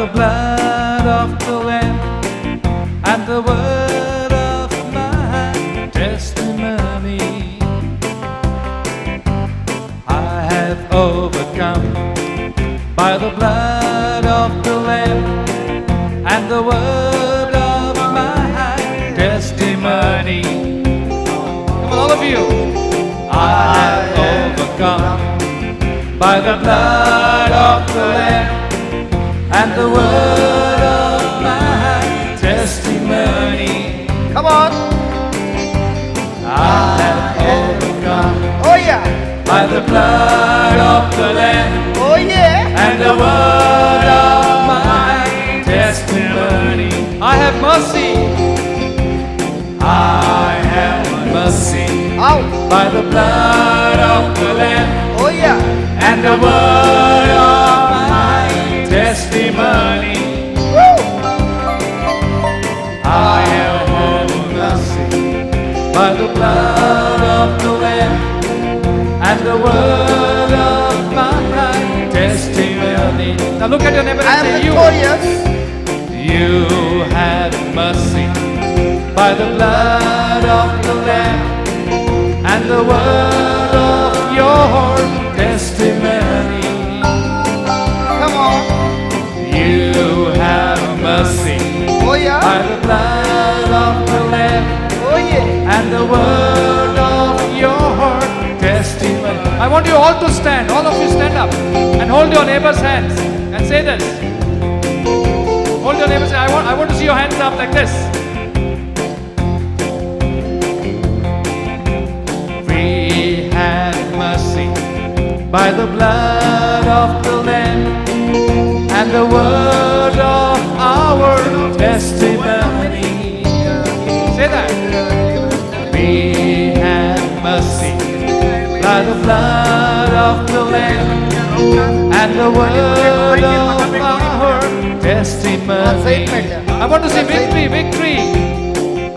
the blood of the Lamb and the word of my testimony. I have overcome by the blood of the Lamb and the word of my testimony. Come on, all of you. I have overcome by the blood of the Lamb and the word of my testimony. Come on. I have overcome Oh yeah. by the blood of the Lamb Oh yeah. and the word of my testimony. I have mercy. I have mercy Out. by the blood of the Lamb Oh yeah. and the word of my testimony. Woo. I have mercy by the blood of the Lamb and the word of my testimony. Now look at your neighbor I and am say, victorious. you had mercy by the blood of the Lamb and the word of your testimony. Come on. You have mercy Oh yeah. by the blood of the Lamb Oh yeah. and the word of your testimony. I want you all to stand. All of you stand up and hold your neighbor's hands and say this. Hold your neighbor's hands. I want to see your hands up like this. We had mercy by the blood of the Lamb and the word of our testimony. Say that. We had mercy by the blood of the Lamb and the word of our testimony. I want to say victory, victory.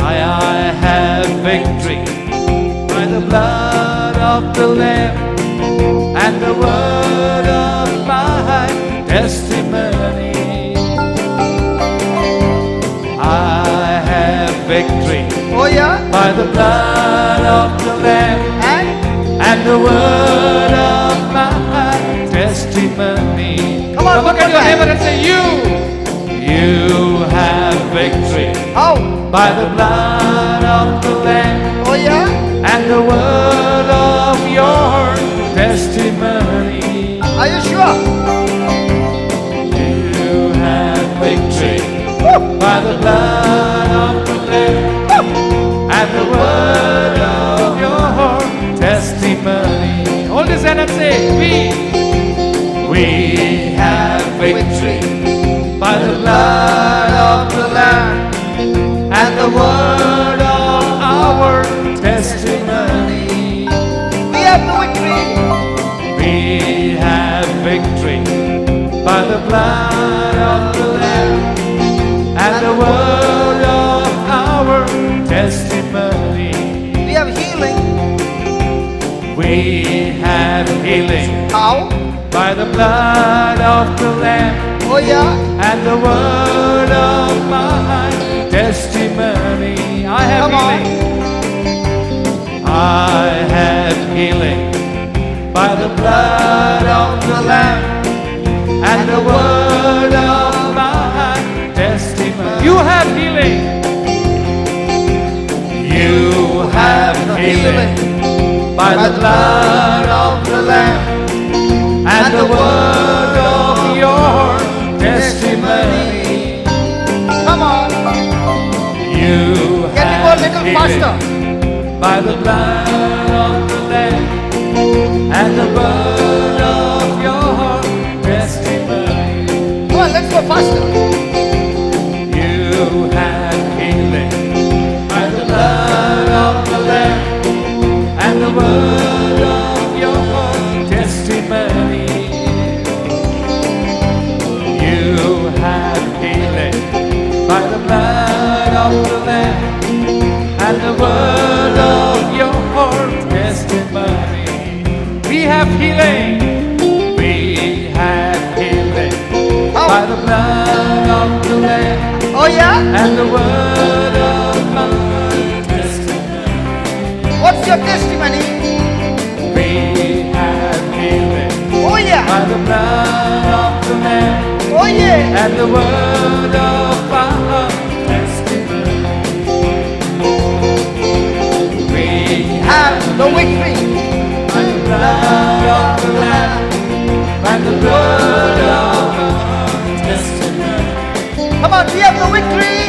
I have victory by the blood of the Lamb and the word of my testimony. I have victory Oh yeah. by the blood of the Lamb and the word of my testimony. Come on, Now look one at your more neighbor time. and say, you have victory Out. by the blood of the Lamb Oh yeah. and the word of your testimony. Are you sure? You have victory Woo. by the blood of the Lamb and the word of your testimony. Hold his hand and say, we have victory by the blood of the Lamb and the word of our testimony. We have the victory. We have victory by the blood of the Lamb and the word of our testimony. We have healing. We have healing How? by the blood of the Lamb Oh yeah. and the word of my testimony. I have Come on. healing. I have healing by the blood of the Lamb and the word of my testimony. You have healing. You have healing by the blood of the Lamb and the word of your testimony. Come on. You Can we go a little have faster? healing by the blood of the Lamb and the word of your testimony. Come on, let's go faster. You have healing by the blood of the Lamb and the word of your testimony. You have healing by the blood of the Lamb and the word of your testimony. We have healing. We have healing by the blood of the Lamb Oh yeah? and the word of my testimony. What's your testimony? We have healing Oh yeah? by the blood of the Lamb Oh yeah? and the word of our testimony. We Have the victory. by the blood of the Lamb and the word of our testimony. Come on, we have the victory.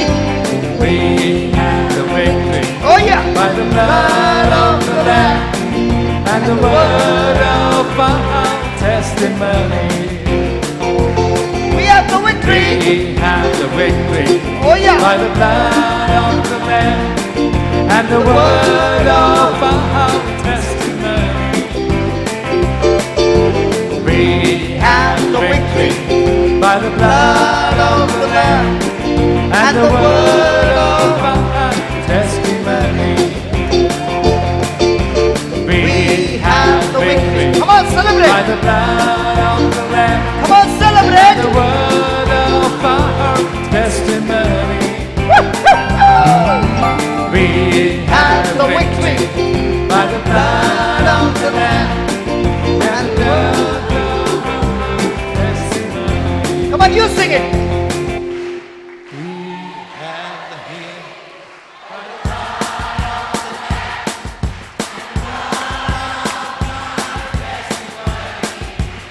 We have the victory Oh yeah? by the blood of the Lamb and the word of our testimony. We have the victory. We have the victory Oh yeah? by the blood of the Lamb and the word of our testimony. We Have the victory. by the blood of the Lamb and the word of our testimony. We have the victory Come on, by celebrate. the blood of the Lamb Come on, and the celebrate. word of our testimony. We Have the victory. by the blood of the Lamb and the word of our testimony. Come on, you sing it. We have the healing.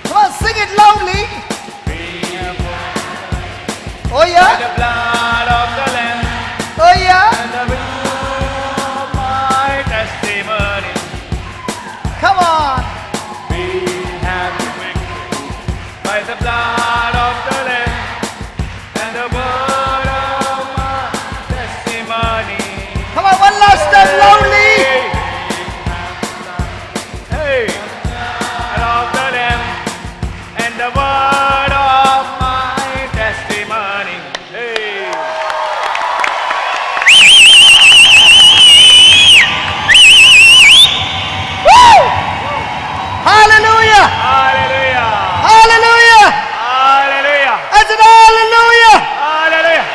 Come on, sing it loudly. We have Oh by yeah? the blood of the Lamb Oh yeah? and the word of my testimony. Come on. We have the victory by the blood of the Lamb and the word of my testimony. Come on, one last time loudly. Hey, blood of the Lamb and the word of my testimony. Hey. Woo! Hallelujah. Hallelujah! Hallelujah. Hallelujah! I said hallelujah. Hallelujah!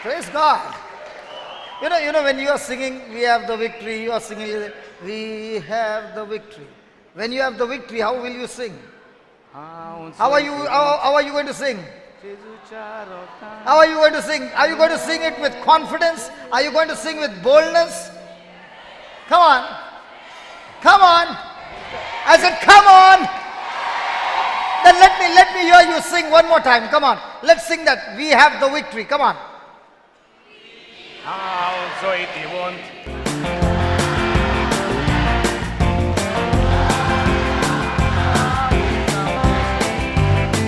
Praise God. You know, when you are singing, we have the victory, you are singing, we have the victory. When you have the victory, how will you sing? How are you going to sing? How are you going to sing? Are you going to sing it with confidence? Are you going to sing with boldness? Come on. Come on. I said, come on. Then let me hear you sing one more time. Come on. Let's sing that. We have the victory. Come on. So it won't.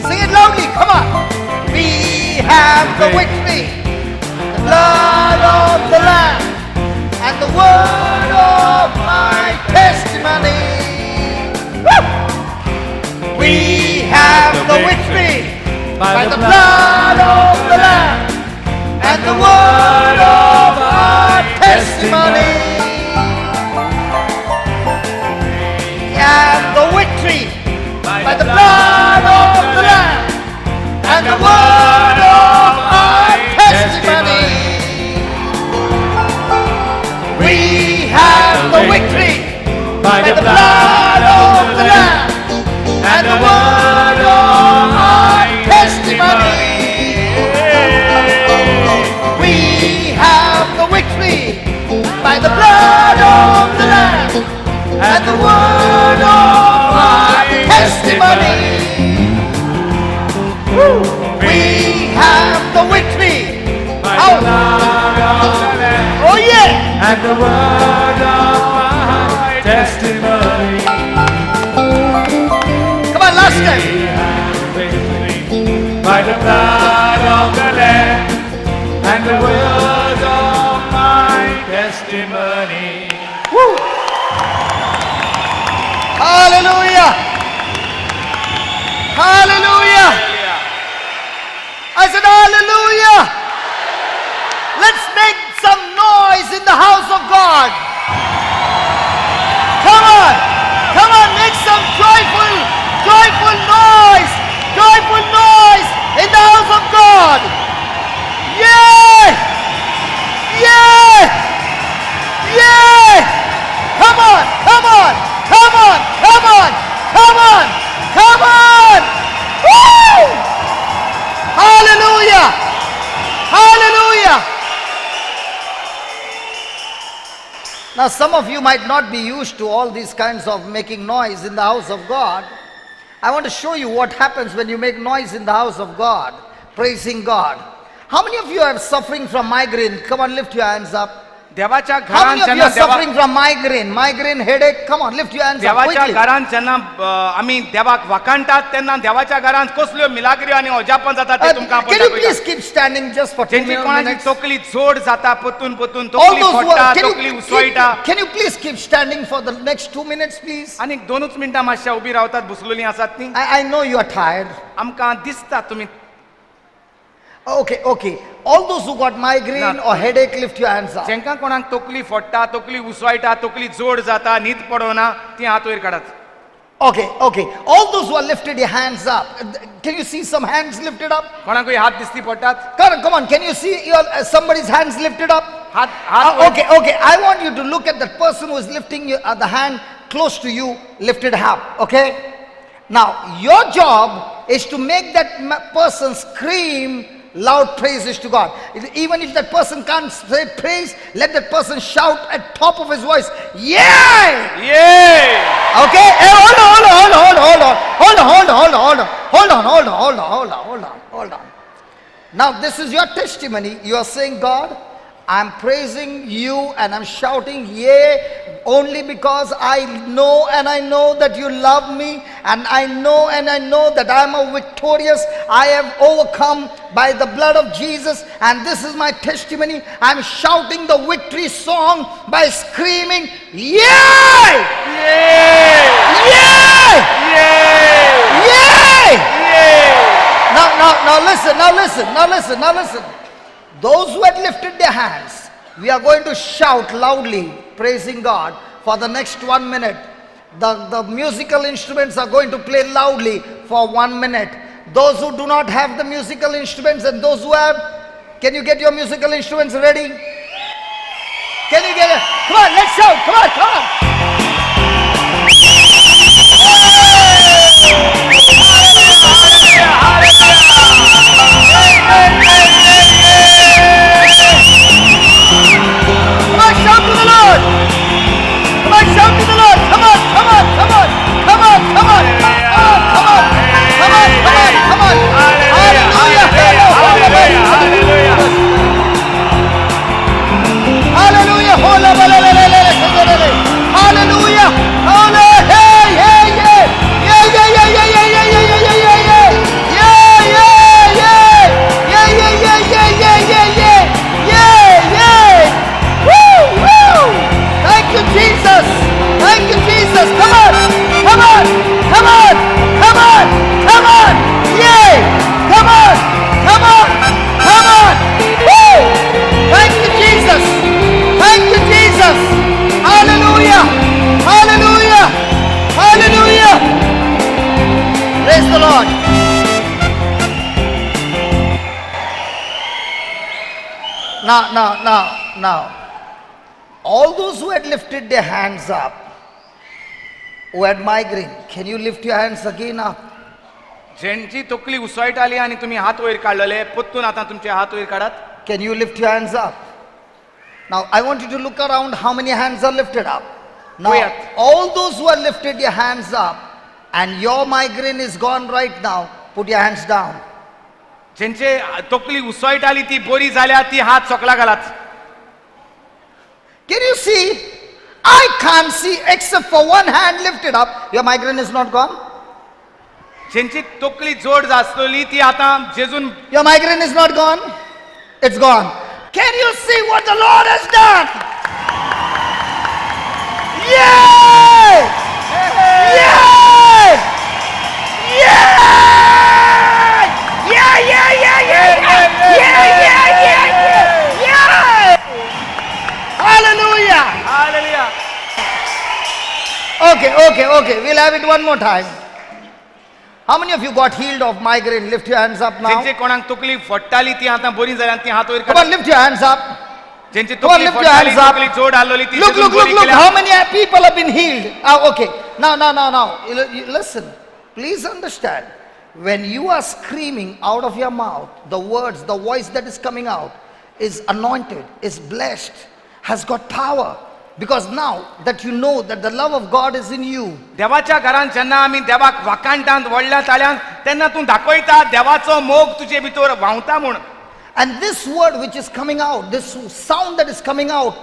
Sing it loudly. Come on. We have the victory. The blood of the Lamb and the word of my testimony. Woo! We have the victory by the blood of the Lamb and the word of our testimony. We have the victory by the blood of the Lamb and the word of our testimony. We have the victory by the blood of the Lamb and the word of our testimony. We have the victory by the blood of the Lamb and the word of our testimony. We have the victory. By the blood of the Lamb Oh yeah. and the word of my testimony. Come on, last We time. have victory by the blood of the Lamb and the word of my testimony. Woo. Hallelujah. Hallelujah. I said hallelujah. Let's make some noise in the house of God. Come on. Come on, make some joyful noise in the house of God. Now, some of you might not be used to all these kinds of making noise in the house of God. I want to show you what happens when you make noise in the house of God, praising God. How many of you are suffering from migraine? Come on, lift your hands up. देवाच्या How घरान many of you जेन्ना are suffering from migraine, headache? Come on, lift your hands up देवाच्या quickly. घरान जेन्ना आमी देवाक वाकाणटात तेन्ना देवाच्या घरान कसल्यो मिलाग्री आनी अजापां जाता ते तुमकां Can you please keep standing just for 2 जेंची कोणाची minutes? तकली जोड जाता पतून पतून All तकली those who फोडटा are, तकली उसळटा can you please keep standing for the next 2 minutes, please? आनी 2 मिनटां मातशा उबी रावतात बसलेलीं आसात ती I know you are tired. आमकां दिसता तुमी Okay. All those who got migraine or headache, lift your hands up. जेंकां कोणाक तकली फोडटा तकली उसळटा तकली जोड जाता न्हीद पडोना ती हात वयर काडात Okay. All those who are lifted your hands up. Can you see some hands lifted up? कोणाकूय हात दिसती पडटात Come on. Can you see somebody's hands lifted up? हात हात वयर- Okay. I want you to look at that person who is lifting the hand close to you, lifted up. Okay? Now, your job is to make that person scream loud praises to God. Even if that person can't say praise, let that person shout at top of his voice, yeah! ये Okay? Hey, hold on. Now this is your testimony. You are saying, God, I'm praising you and I'm shouting yea only because I know that you love me, and I know that I'm a victorious. I have overcome by the blood of Jesus, and this is my testimony. I'm shouting the victory song by screaming yea! ये Yay! ये Yay! ये Now listen. Those who had lifted their hands, we are going to shout loudly, praising God for the next 1 minute. The musical instruments are going to play loudly for 1 minute. Those who do not have the musical instruments and those who have, can you get your musical instruments ready? Can you get it? Come on, let's shout. Come on. Come on, shout to the Lord. Come on, shout to the Lord. Come on. Hallelujah. Hallelujah. Thank you, Jesus. Come on. Yay. Come on. Woo. Thank you, Jesus. Hallelujah. Praise the Lord. Now. All those who had lifted their hands up, who had migraine, can you lift your hands again up? जेंची तकली उसळटाली आनी तुमी हात वयर काडलेले पत्तून आतां तुमचे हात वयर काडात Can you lift your hands up? Now, I want you to look around how many hands are lifted up. Now, Wait. all those who have lifted your hands up and your migraine is gone right now, put your hands down. जेंचे तकली उसळटाली ती बरी जाल्या ती हात सकला घालात Can you see? I can't see except for one hand lifted up. Your migraine is not gone. जेंची तकली जोड आसलेली ती आतां जेजून Your migraine is not gone. It's gone. Can you see what the Lord has done? Yay! Yay! Hallelujah! Hallelujah Okay. We'll have it one more time. How many of you got healed of migraine? Lift your hands up now. जेंचे कोणाक तकली फट्टाली ती आतां बरी जाल्या ती हात वयर Come काडात on, lift your hands up. जेंची Come on, तकली lift your फट्टाली hands up. तकली जोड आसलेली ती Look, जेजून बरी look. केल्या How many people have been healed? Okay. Now. Listen. Please understand. When you are screaming out of your mouth, the words, the voice that is coming out is anointed, is blessed, has got power. Because now that you know that the love of God is in you, देवाच्या घरांत जेन्ना आमी देवाक वाकांटांत व्हडल्या ताळ्यान तेन्ना तूं दाखयता देवाचो मोग तुजे भितर व्हांवता म्हूण. and this word which is coming out, this sound that is coming out,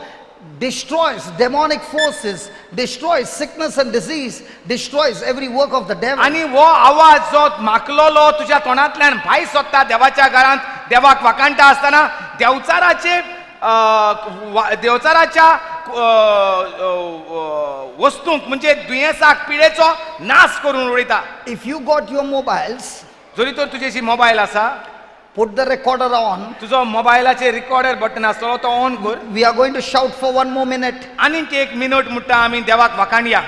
destroys demonic forces, destroys sickness and disease, destroys every work of the devil. आनी हो आवाज जो माकलोलो तुज्या तोंडांतल्यान भायर सरता देवाच्या घरांत देवाक वाकांटा आसतना देवचाराच्या वस्तूंक म्हणजे दुयेंसाक पिडेचो नाश करून उडयता. If you got your mobiles, जरी तर तुजेशी मोबायल आसा, put the recorder on. तुजो मोबायलाचेर रिकॉर्डर बटन आसतलो तो ऑन कर. We are going to shout for 1 more minute. आनीक एक मिनट म्हणटा आमी देवाक वाकाणया.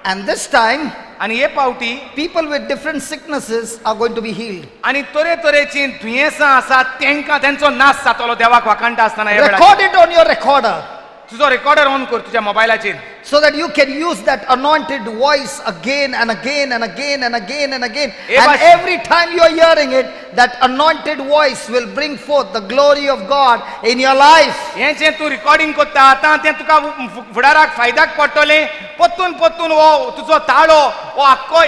And this time, आनी हे पावटी people with different sicknesses are going to be healed. आनी तरेतरेची दुयेंसां आसात तेंकां तेंचो नाश जातलो देवाक वाकाणटा आसतना हे वेळार. Record it on your recorder तुजो रेकॉर्डर ऑन कर तुज्या मोबायलाचेर. so that you can use that anointed voice again and again and again and again and again. And every time you are hearing it, that anointed voice will bring forth the glory of God in your life. हें जें तूं recording करता आतां तें तुका फुडाराक फायद्याक पडटलें. पोत्तून पोत्तून हो तुजो ताळो हो आख्खो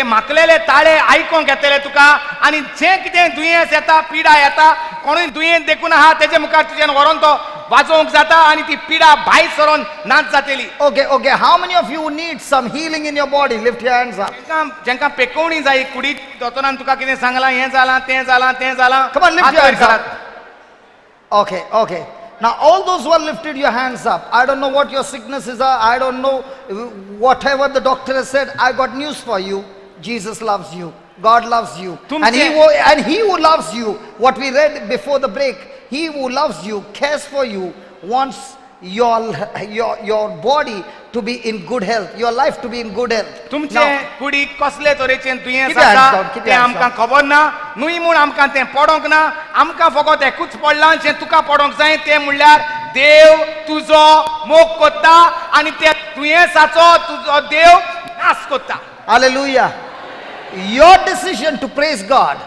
म्हाकलेले ताळे आयकोंक येतले तुका. आनी जें कितें दुयेंस येता पिडा येता कोणूय दुयेंस देखून आहा तेजे मुखार तुज्यान व्हरोन तो वाजोवंक जाता आनी ती पिडा भायर सरोन नाच जातली. Okay, how many of you need some healing in your body? Lift your hands up. जेंकां पेकोवणी जाय कुडीत दोतोरान तुका कितें सांगलां हें जालां तें जालां तें जालां. Come on, lift your hands up. Okay. Now all those who have lifted your hands up, I don't know what your sicknesses are, I don't know whatever the doctor has said, I got news for you. Jesus loves you. God loves you. And he who loves you, what we read before the break, he who loves you, cares for you, wants your body to be in good health, your life to be in good health. तुमचे कुडीक कसले तरेचें दुयेंस आसा तें आमकां खबर ना. न्हूय म्हूण आमकां तें पडोंक ना. आमकां फकत एकूच पडलां जें तुका पडोंक जाय तें म्हणल्यार देव तुजो मोग करता आनी त्या दुयेंसाचो तुजो देव नाश करता. Hallelujah. Your decision to praise God,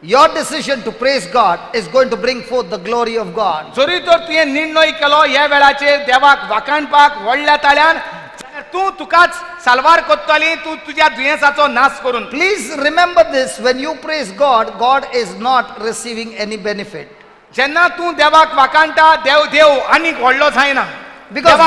your decision to praise God is going to bring forth the glory of God. जरी तर तुवें निर्णय केलो ह्या वेळाचेर देवाक वाकाणपाक व्हडल्या ताळ्यान जाल्यार तूं तुकाच साल्वार करतली तूं तुज्या दुयेंसाचो नाश करून. Please remember this, when you praise God, God is not receiving any benefit. जेन्ना तूं देवाक वाकाणटा देव आनीक व्हडलो जायना. Because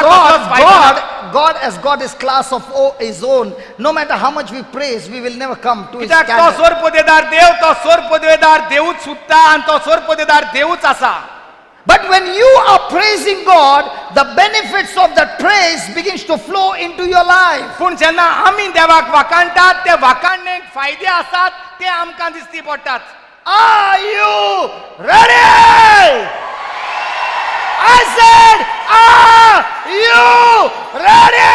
God has got his class of his own. No matter how much we praise, we will never come to his standard. तो स्वर पदवेदार देव तो स्वर पदवेदार देवूच सुद्धा आनी तो स्वर पदवेदार देवूच आसा. But when you are praising God, the benefits of that praise begins to flow into your life. पूण जेन्ना आमी देवाक वाकाणटात ते वाकाणणेक फायदे आसात ते आमकां दिसती पडटात. Are you ready? I said, are you ready?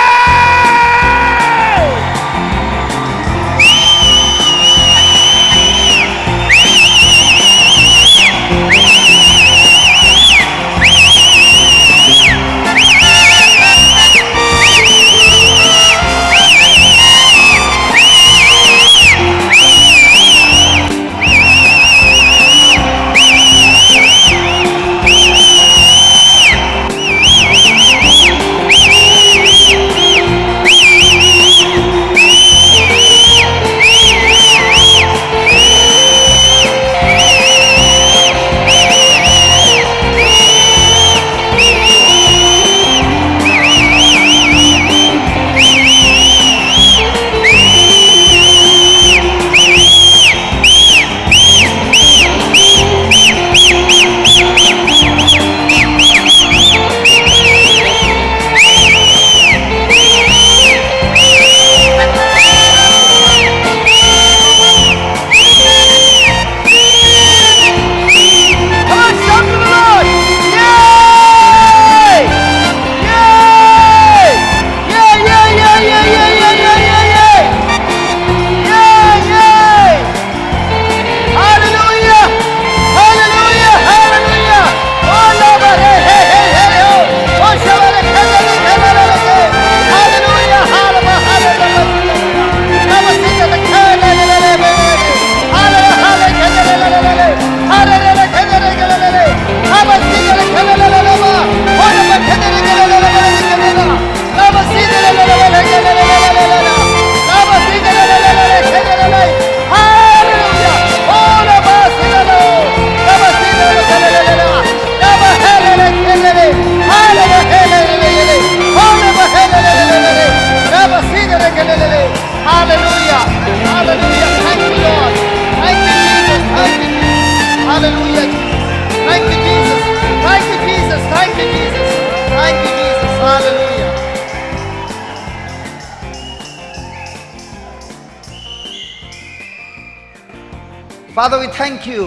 Father, we thank you.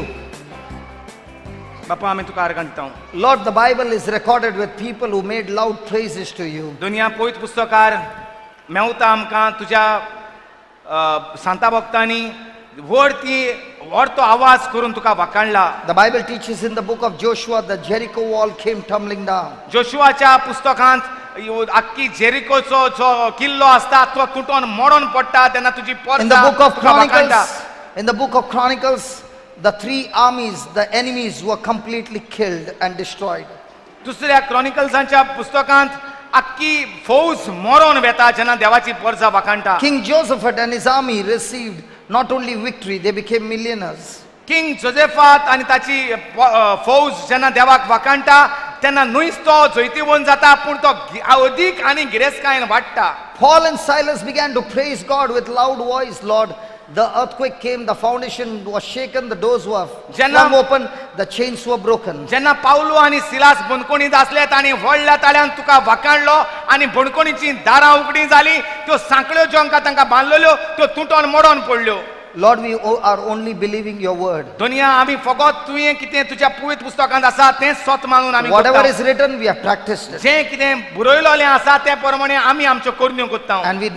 बापा आमी तुका आर्गां दिता Lord, the Bible is recorded with people who made loud praises to you. दुनिया पवित्र पुस्तकार मेवता आमकां तुज्या सांता भक्तांनी व्हड तो आवाज करून तुका वाखाणला. The Bible teaches in the book of Joshua that Jericho wall came tumbling down. जोशुआच्या पुस्तकांत आख्खी जेरिकोचो जो किल्लो आसता तो तुटून मोडून पडटा तेन्ना तुजी In the book of तुका वाखाणटा. Chronicles, the three armies, the enemies were completely killed and destroyed. दुसऱ्या क्रॉनिकल्सांच्या पुस्तकांत आख्खी फौज मरोन वेता जेन्ना देवाची परजा वाखाणटा. King Josephat and his army received not only victory, they became millionaires. King Josaphat आनी ताची फौज जेन्ना देवाक वाखाणटा तेन्ना न्हूच तो जैतिवंत जाता पूण तो अदीक आनी गिरेस्तकायेन वाडटा. Paul and Silas began to praise God with loud voice. Lord, the earthquake came, the foundation was shaken, the doors were flung open, the chains were broken. जेन्ना पावलो आनी सिलास बंदकोणींत आसले तांणी व्हडल्या ताळ्यान तुका वाखाणलो आनी बंदकोणीची दारां उगडीं जालीं, त्यो सांकळ्यो ज्यो तांकां बांदलेल्यो त्यो तुटोन मोडोन पडल्यो. Lord, we are only believing your word. दुनिया आमी फकत तुवें कितें तुज्या पवित्र पुस्तकांत आसा तें सत मानून आमी Whatever करता. is written, we have practiced it. जें कितें बरयलोलें आसा ते प्रमाणे आमी आमच्यो करण्यो करता. And we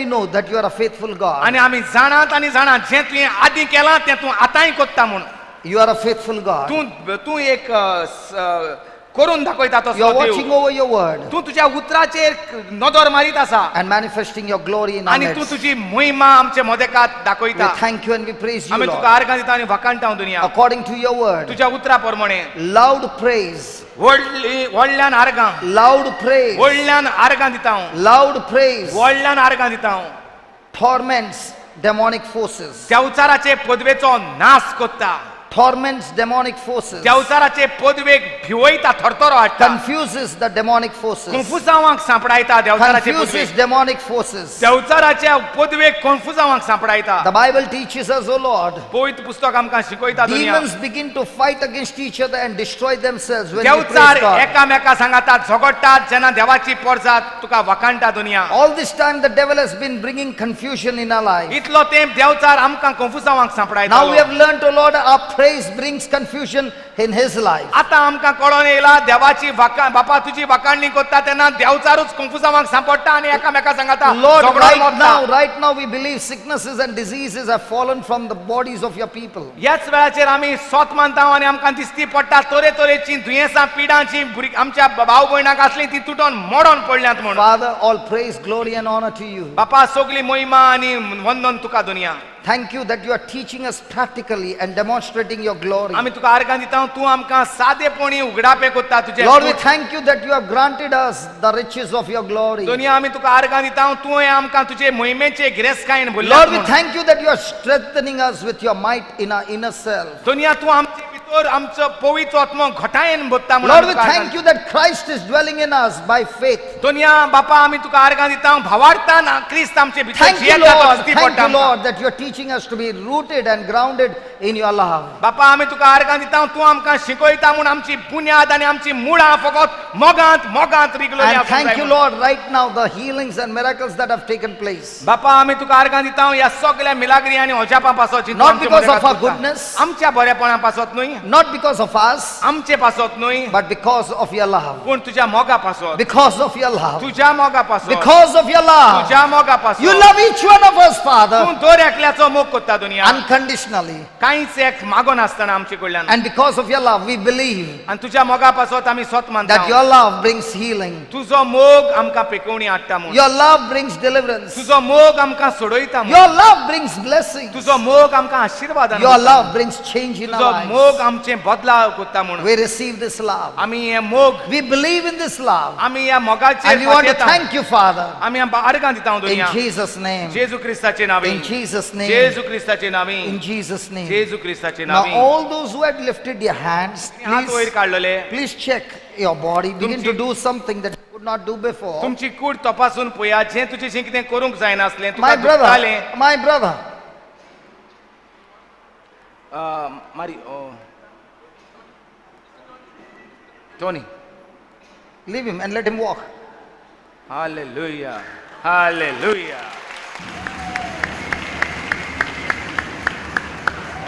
know that you are a faithful God. आनी आमी जाणात आनी जाणात जें तुवें आदीं केलां तें तूं आतांय करता म्हूण. You are a faithful God. तूं एक करून दाखयता तो You are watching over your word तूं तुज्या उतराचेर नदर मारीत आसा and manifesting your glory in our आनी तूं midst. तुजी महिमा आमच्या मदेकात We दाखयता. thank you and we praise you, आमी तुका Lord. आर्गां दिता आनी वाखाणटा हांव दुनिया According to your word, तुज्या उतरा प्रमाणे loud praise, व्हडल्यान आर्गां loud praise, व्हडल्यान आर्गां दिता हांव loud praise व्हडल्यान आर्गां दिता हांव torments demonic forces. देवचाराचे पदवेचो नाश कोत्ता. Torments demonic forces. देवचाराचे पदवेक भिवयता थरथरो हाडटा. Confuses the demonic forces. कन्फ्युजावांक सांपडायता देवचाराचे Confuses पदवेक. demonic forces. देवचाराच्या पदवेक कन्फ्युजावांक सांपडायता. The Bible teaches us, O Lord, पवित्र पुस्तक आमकां शिकयता दुनिया demons begin to fight against each other and destroy themselves when we praise Devchar God. एकामेका सांगातात झगडटात जेन्ना देवाची परजा तुका वाखाणटा दुनिया. All this time the devil has been bringing confusion in our life. इतलो तेंप देवचार आमकां कन्फ्युजावांक सांपडायता. Now we have learned, O Lord, our praise brings confusion in his life. आतां आमकां कळोन येयला देवाची बापा तुजी वाखाणणी करता तेन्ना देवचारूच कन्फ्युजावांक सांपडटा आनी एकामेका सांगाता Lord, झगडोन मोडटा. right now we believe sicknesses and diseases have fallen from the bodies of your people. ह्याच वेळाचेर आमी सोत मानता आनी आमकां दिसती पडटा तरेतरेची दुयेंसां पिडांची आमच्या भाव भयणाक आसली ती तुटोन मोडोन पडल्यांत म्हणून. Father, all praise, glory and honor to you. बापा सगली महिमा आनी वंदन तुका दुनिया. Thank you that you are teaching us practically and demonstrating your glory. आमी तुका आर्गां दिता तूं आमकां सादेपणी उगडापे कोत्ता तुजे. Lord, we thank you that you have granted us the riches of your glory. दुनिया आमी तुका आर्गां दिता तुवें आमकां तुजे मोहिमेचे गिरेस्तकायेन भरल्या. Lord, we thank you that you are strengthening us with your might in our inner self. दुनिया तूं आमचे भितर आमचो पवित्र आत्मा घटायेन भरता म्हणून. Lord, we thank you that Christ is dwelling in us by faith. दुनिया बापा आमी तुका आर्गां दिता भावार्थान क्रिस्त आमचे भितर Thank you, जियेता तो Lord. दिसती Thank पडटा you, आमकां. Lord, that you are teaching us to be rooted and grounded in your love. बापा आमी तुका आर्गां दिता तूं आमकां शिकयता म्हूण आमची बुन्याद आनी आमची मुळां फकत मोगांत रिगलोली And thank you, Lord, right now the healings and miracles that have taken place. बापा आमी तुका आर्गां दिता ह्या सगळ्या मिलाग्री आनी ओजापां पासत Not because of our goodness, आमच्या बरेपणा पासत न्हय, not because of us, आमचे पासत न्हय, but because of your love. पूण तुज्या मोगा पासत. Because of your love. तुज्या मोगा पासत. Because of your love. तुज्या मोगा पासत. You love each one of us, Father, तूं दर एकल्याचो मोग करता दुनिया. unconditionally. कांयच एक मागो नासतना आमचे कडल्यान. And because of your love, we believe आनी तुज्या मोगा पासत आमी स्वत मानता. that your love brings healing. तुजो मोग आमकां पेकवणी हाडटा म्हूण. Your love brings deliverance. तुजो मोग आमकां सोडयता म्हूण. Your love brings blessings. तुजो मोग आमकां आशीर्वाद. Your love brings change in तुजो our मोग lives. आमचे बदलाव करता म्हूण. We receive this love. आमी हे मोग We believe in this love. आमी ह्या मोगाचेर And we want to फाटेता. thank you, Father, आमी आर्गां दिता in दुनिया. Jesus' name. Jeju क्रिस्ताचे नांवी. In Jesus' name. Jeju क्रिस्ताचे नांवी. In Jesus' name. Jeju क्रिस्ताचे Now, नांवी. all those who had lifted their hands, हात वयर काडलेले. please check your body. Begin to do something that you could not do before. तुमची कूड तपासून पळया जें तुजें कितें करूंक जायनासलें तुका My दुखतालें. brother, my brother. मारी Tony. Leave him and let him walk. Hallelujah. Hallelujah.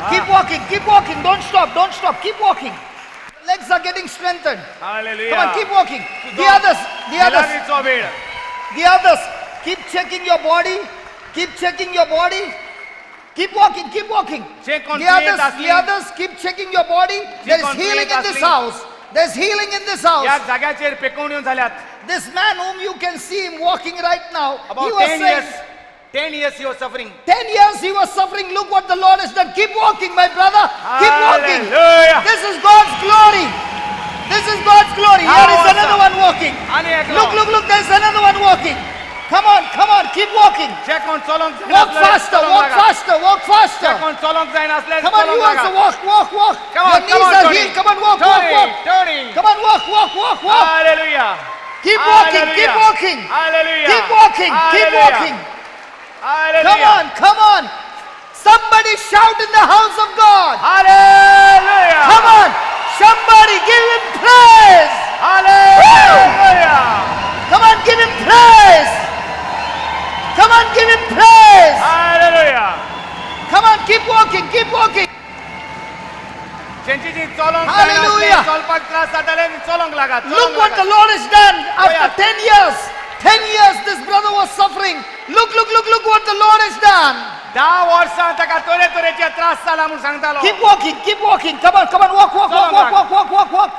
Keep walking, keep walking. Don't stop, don't stop. Keep walking. Legs are getting strengthened. Hallelujah. Come on, keep walking. The others, गिलानीचो वेळ. the others. Keep checking your body. Keep checking your body. Keep walking, keep walking. Check on The others, create the others, keep checking your body. There is on healing create in this asli. house. There's healing in this house. या जाग्याचेर पेकवण्यो झाल्यात. This man whom you can see him walking right now, he About was 10 saying, years. 10 years you are suffering. 10 years he was suffering. Look what the Lord has done. Keep walking, my brother. Keep walking. Hallelujah. This is God's glory. This is God's glory. Here is Awesome. another one walking. आणि एक Look, look, look. There's another one walking. Come on, come on. Keep walking. Check on चलोंक जायन Walk असले faster, चलोंक walk लागा. faster, walk faster. Check on चलोंक जायन असले Come on, you चलोंक also लागा. walk, walk, walk. Come on, Your come knees on, are Tony. healed. Come on, walk, Tony, walk, walk. Tony. Come on, walk, walk, walk, walk. Hallelujah. Keep walking, keep Hallelujah. walking. Hallelujah. Keep walking, keep Hallelujah. walking. Hallelujah. Come on, come on. Somebody shout in the house of God. Hallelujah. Come on. Somebody give him praise. Hallelujah. Come on, give him praise. Come on, give him praise. Hallelujah. Come on, keep walking, keep walking. जेंची ji चलोंक Hallelujah. जायन चलपाक त्रास जाताले चलोंक लागा. Look what the Lord has done after 10 years. 10 years this brother was suffering. Look, look, look, look what the Lord has done. 10 वर्सां ताका तोरे तोरेचे त्रास जाला म्हूण सांगतालो. Keep walking, keep walking. Come on, come on, walk, walk, walk, walk, walk, walk, walk, walk.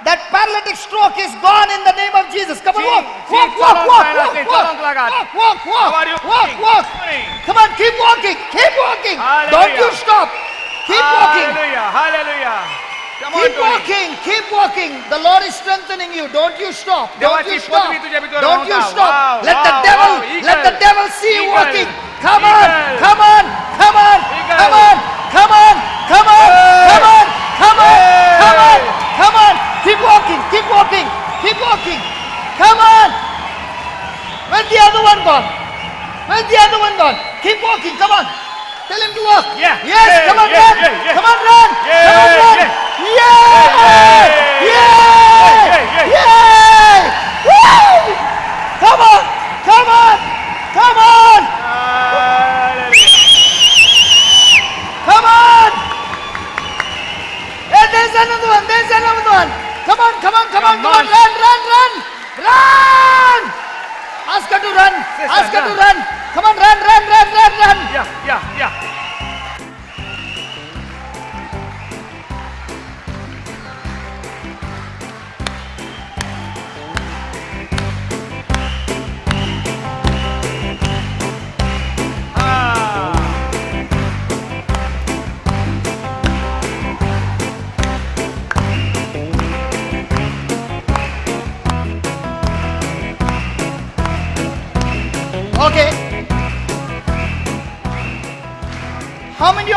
That paralytic stroke is gone in the name of Jesus. Come on, walk, walk, walk, walk, walk, walk, walk, How are you walk, walking? walk. Morning. Come on, keep walking, keep walking. Hallelujah. Don't you stop. Keep walking. Hallelujah. Hallelujah. Come on, Keep Tony. walking, keep walking. The Lord is strengthening you. Don't you stop. Don't देवाची you stop. पदवी तुझ्या भितर Don't you रावता. stop. Wow, Let the wow, devil, wow. let the Eagle. devil see you Eagle. walking. Come on, Eagle. come on, come on, Eagle. come on, come on, come on, Hey. come on, come on, come on, Hey. come on. Keep walking, keep walking, keep walking. Come on. Where's the other one gone? Where's the other one gone? Keep walking, come on. Tell him to walk. Yeah. Yes, Yeah, come on, yeah, run. yeah, yeah. Come on, run. Yeah, Come on, run. yeah. Yeah. Yeah. Yeah. Yeah, yeah. Yeah. Woo. Come on. Come on. Come on. Hallelujah. Come on. Hey, there's another one. There's another one. Come on, come on, come on, come on. Come on. Run, run, run. Run. Ask her to run. Sister, Ask her to run. run. Come on, run, run, run, run, run. Yeah, yeah, yeah. Okay. How many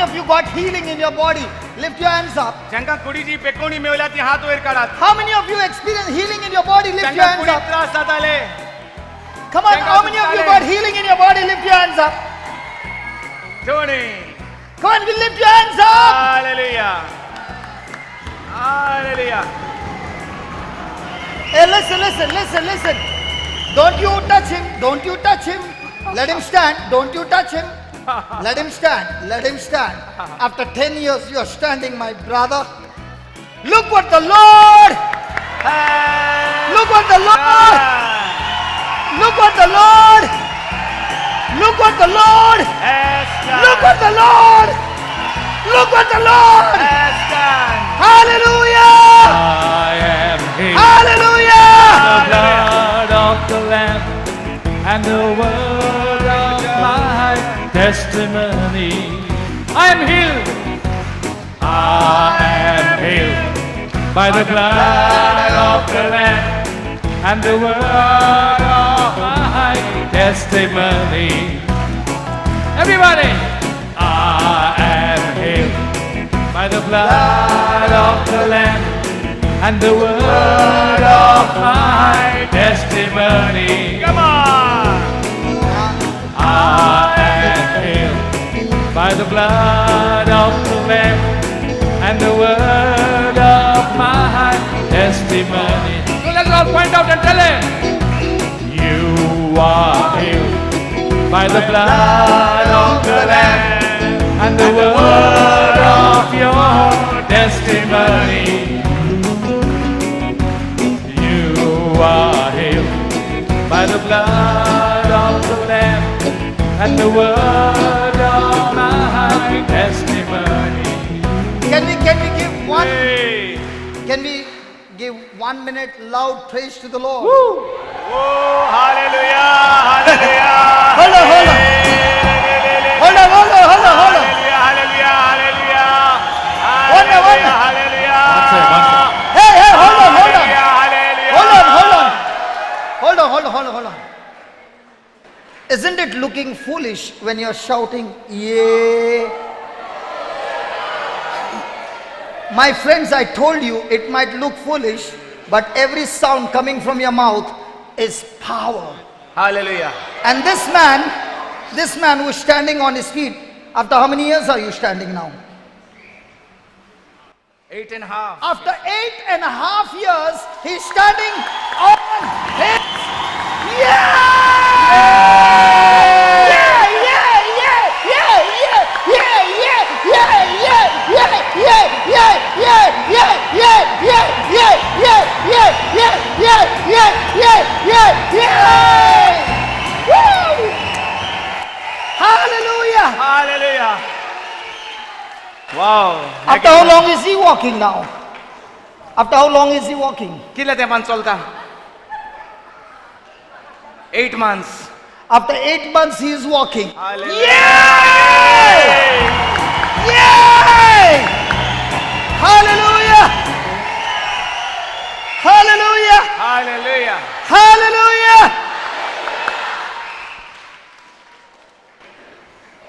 of you got healing in your body? Lift your hands up. जांकां कुडीची पेकोवणी मेवल्या ती हात वयर काढात. How many of you experience healing in your body? Lift your जांकां hands कुडीक up. त्रास जाताले. Come on, Thank how God many of you to got silence. healing in your body? Lift your hands up. Tony. Come on, we lift your hands up. Hallelujah. Hallelujah. Hey, listen, listen, listen, listen. Don't you touch him. Don't you touch him. Let him stand. Don't you touch him. Let him stand. Let him stand. After 10 years, you are standing, my brother. Look what the Lord. Look what the Lord. Look what the Lord. Look what the Lord. Look what the Lord. Look what the Lord. Hallelujah. I am healed. Hallelujah. The blood of the Lamb and the word of my testimony. I am healed. I am healed by the blood of the Lamb and the word of my testimony. Everybody, I am healed by the blood of the Lamb and the word of my testimony. Come on. I am healed by the blood of the Lamb and the word of my testimony. So let's all point out and tell him, you are healed by the blood of the Lamb and the word of your testimony. You are healed by the blood of the Lamb and the word of my testimony. Can we give one? Hey. Can we give 1 minute loud praise to the Lord? Oh, hallelujah, hallelujah. Hold on, hold on. Hold on, hold on, hold on, hold on. Hallelujah, hallelujah, hallelujah. One more, one more. Hallelujah. Hey, hey, hold on, hold on. Hallelujah. Hold on, hold on. Hold on, hold on, hold on, hold on. Isn't it looking foolish when you're shouting, yay? My friends, I told you it might look foolish, but every sound coming from your mouth is power. Hallelujah. And this man who's standing on his feet, after how many years are you standing now? 8.5. After 8.5 years, he's standing on his Hallelujah! Hallelujah. Wow. After how long is he walking now? After how long is he walking? कितल्या तेंपान चलता? 8 months. After 8 months he is walking. Hallelujah. Yay! Yay! Hallelujah! Hallelujah! Hallelujah. Hallelujah!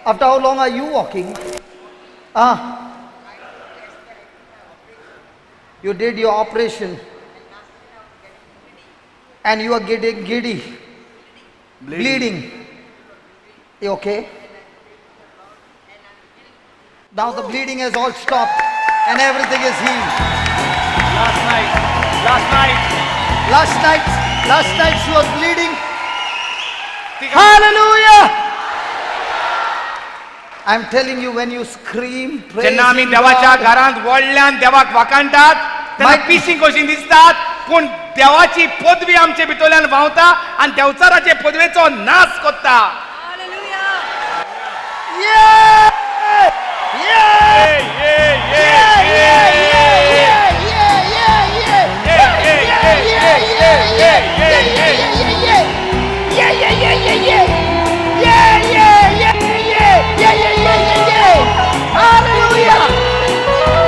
After how long are you walking? You did your operation and you are getting giddy, bleeding. You okay? Now the bleeding has all stopped and everything is healed. Last night she was bleeding. Hallelujah! I'm telling you, when you scream, praise जेन्ना आमी in देवाच्या God, घरांत व्हडल्यान देवाक वाकाणटात तेन्ना My- पिशी कशी दिसतात पूण देवाची पदवी आमचे भितरल्यान व्हांवता आनी देवचाराचे पदवेचो नाश कोत्ता. yeah! Yeah! Hallelujah!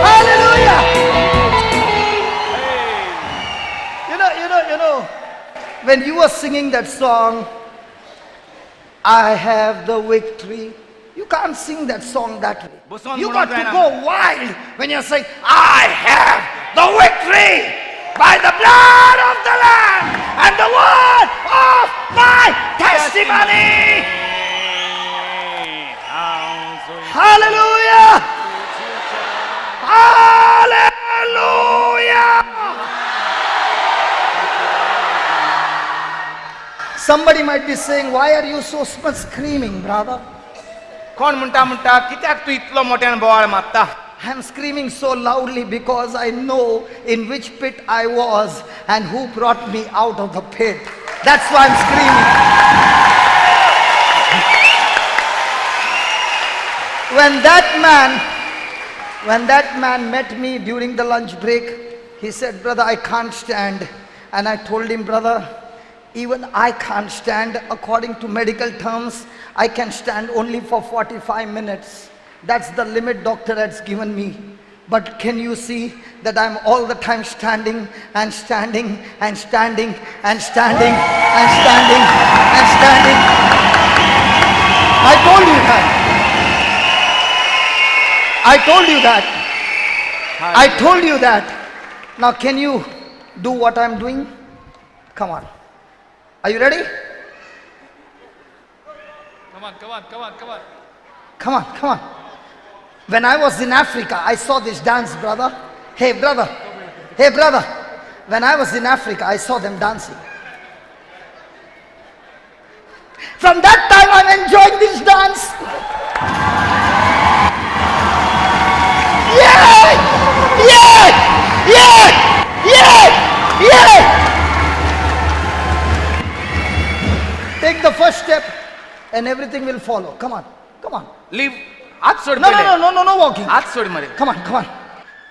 Hallelujah! You know, when you were singing that song, I have the victory, you can't sing that song that way. Buson You got to Munondana. go wild when you're saying, I have the victory by the blood of the Lamb and the word of my testimony. Hallelujah! Hallelujah! Somebody might be saying, why are you so much screaming, brother? कोण म्हणटा कित्याक तूं इतलो मोठ्यान बोवाळ मारता? I'm screaming so loudly because I know in which pit I was and who brought me out of the pit. That's why I'm screaming. When that man met me during the lunch break, he said, brother, I can't stand. And I told him, brother, even I can't stand. According to medical terms, I can stand only for 45 minutes. That's the limit doctor has given me. But can you see that I'm all the time standing and standing and standing and standing and standing and standing? I told you that. I told you that. I told you that. Now can you do what I'm doing? Come on. Are you ready? Come on. Come on, come on. When I was in Africa, I saw this dance, brother. Hey, brother. Hey, brother. When I was in Africa, I saw them dancing. From that time, I'm enjoying this dance. and everything will follow. Come on, come on. Live हात सोड No, no, पहिले. no, no, no, no walking. हात सोड मरे. Come on, come on.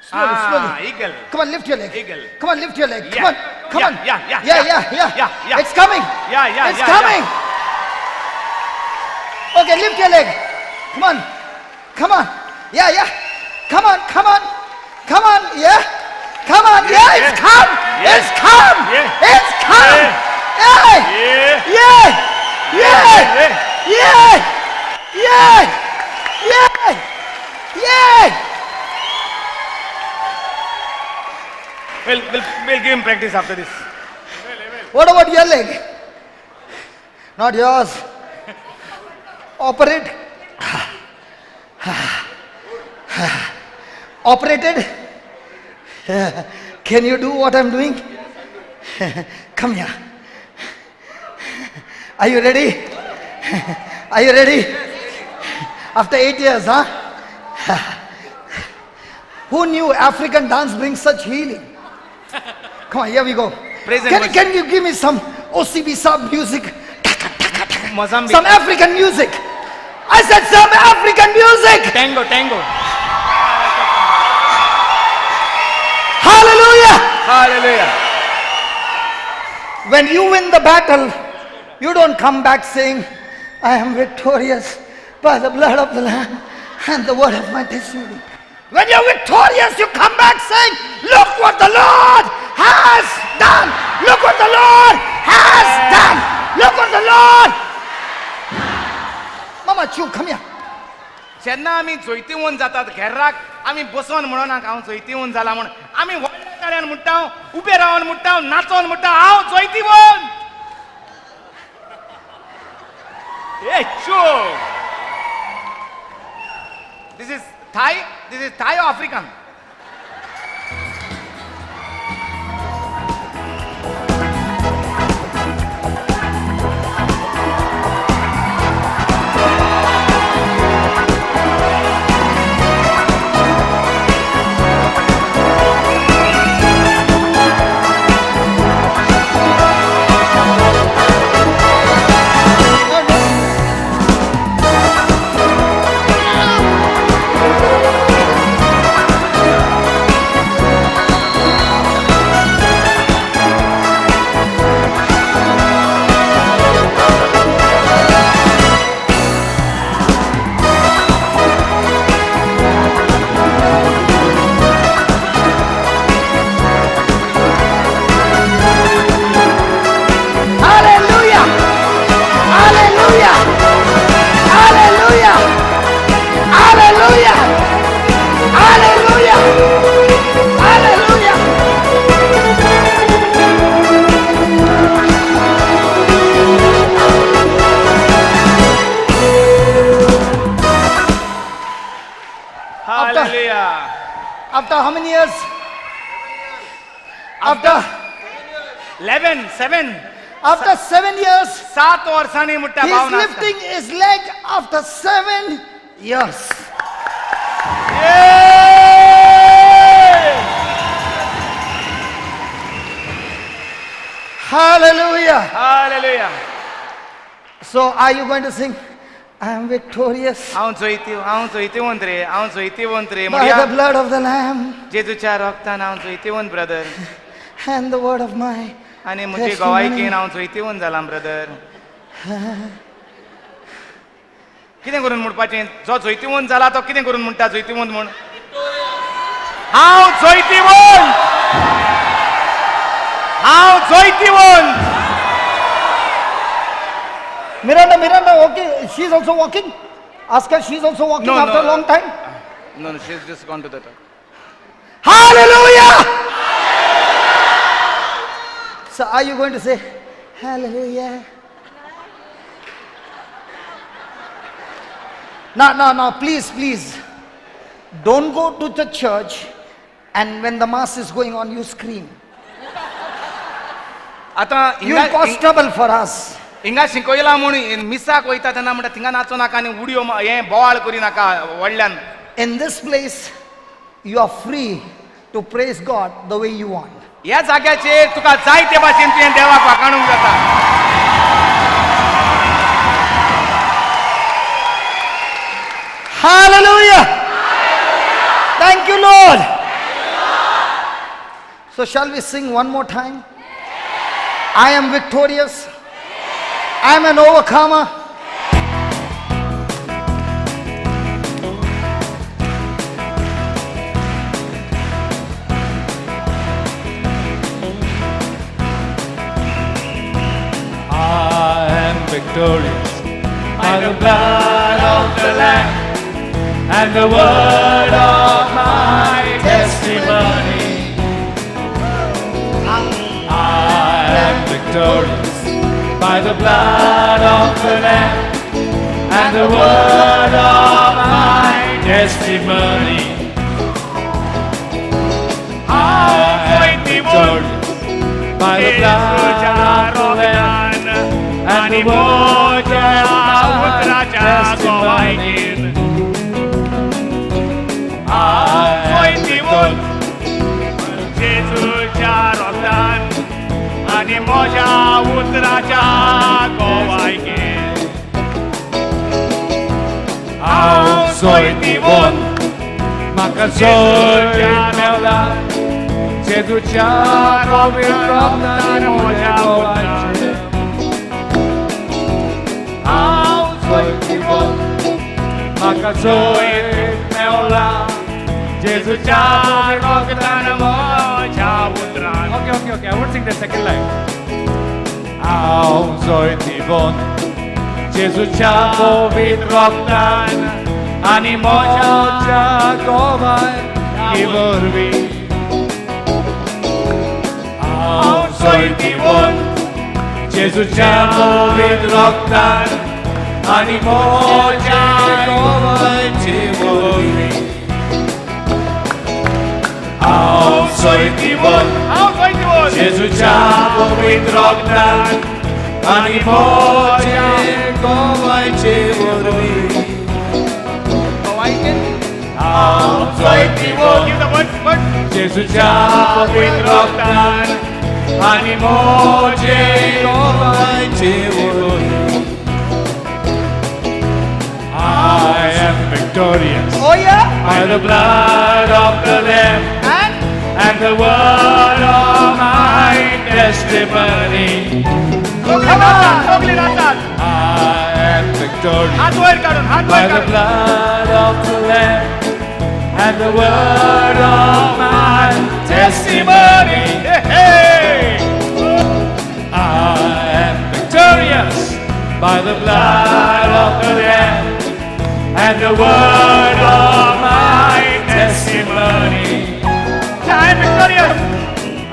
Slowly, slowly. Eagle. Come on, lift your leg. Eagle. Come on, lift your leg. Yeah. Come on, come on. Yeah. Yeah. It's coming. Yeah. It's coming. Okay, lift your leg. Come on. Come on. Yeah. Come on. Come on. Yeah. Come on. Yeah, it's come. Yeah. It's come. Yeah. It's come. Yeah. Yeah. Yeah. Yeah. We'll give him practice after this. What about your leg? Not yours. Operate. Operated. Can you do what I'm doing? Come here. Are you ready? Are you ready? After 8 years, huh? Who knew African dance brings such healing? Come on, here we go. Praise and worship. Can you give me some OCB music? Mozambique. Some African music. I said some African music. Tango. Hallelujah. When you win the battle, you don't come back saying, I am victorious by the blood of the Lamb and the word of my testimony. When you're victorious, you come back saying, look what the Lord has done. Look what the Lord has done. Look what the Lord. Mama Chu, come here. जेन्ना आमी जोयतीवून जातात घेर्राक आमी बसोन म्हणोनाक हांव जोयतीवून जाला म्हण आमी व्हडल्या ताळ्यान म्हणटा उबे रावन म्हणटा नाचोन म्हणटा हांव जोयतीवून ए चो दिस इज थाय or African? After how many years? After 7 After 7 years, 7 वर्सांनी म्हणटा he's Bhavna lifting his leg after 7 years. Hallelujah. Hallelujah. So are you going to sing, I am victorious हांव जोयतीवंत रे by the blood of the Lamb जेजूच्या रक्तान हांव जोयतीवंत brother and the word of my आनी म्हजी testimony. गवायकीन हांव जोयतीवंत जाला brother कितें करून म्हणपाचें जो जोयतीवंत जाला तो कितें करून म्हणटा जोयतीवंत म्हण हांव जोयतीवंत Miranda, okay, she's also walking. Ask her, she's also walking after a long time. No, she's just gone to the top. Hallelujah! So are you going to say, hallelujah? No, please. Don't go to the church and when the mass is going on, you scream. आता You will cause trouble for us. हिंगा शिकयला म्हणून मिसाक वयता तेन्ना म्हणटा थिंगा नाचो नाका आनी उडयो हें बोवाळ करी नाका व्हडल्यान In this place, you are free to praise God the way you want. ह्या जाग्याचेर तुका जाय ते भाशेन तुवें देवाक वाखाणूंक जाता Hallelujah. Thank you, Lord. So shall we sing one more time? I am victorious. I am an overcomer. I am victorious by the blood of the Lamb and the word of my testimony. I am victorious by the blood of the Lamb and the word of my testimony. I am victorious by the blood of the Lamb and the word of my testimony. I am victorious. जेजूच्या रक्तान आणि माझ्या उतराच्या गोवायकेन हांव सोयतीवून म्हाका सोय मेवला जेजूच्या पवित्र रक्तान म्हज्या गोवाचें. हांव सोयतीवून म्हाका सोय मेवला जेजूच्या रक्तान म्हज्या उतरान. Okay, I won't sing the second line. हांव सोयतीवून जेजूच्या पवित्र रक्तान आनी म्हज्या गोवाय वरवीं. हांव सोयतीवून जेजूच्या पवित्र रक्तान आनी म्हज्या गोवायचे वरवीं. हांव सोयतीवून जेजूच्या पवित्र रक्तान आनी म्हज्या गोवायचे वरवीं. हांव सोयतीवून जेजूच्या पवित्र रक्तान आनी म्हजे गोवायचे वरवीं. I am victorious Oh yeah. by the blood of the Lamb and the word of my testimony. सगळी नाचात I am victorious हात वयर काढून हात by वयर the काढून blood of the Lamb and the word of my testimony. I am victorious by the blood of the Lamb and the word of my testimony. I am victorious.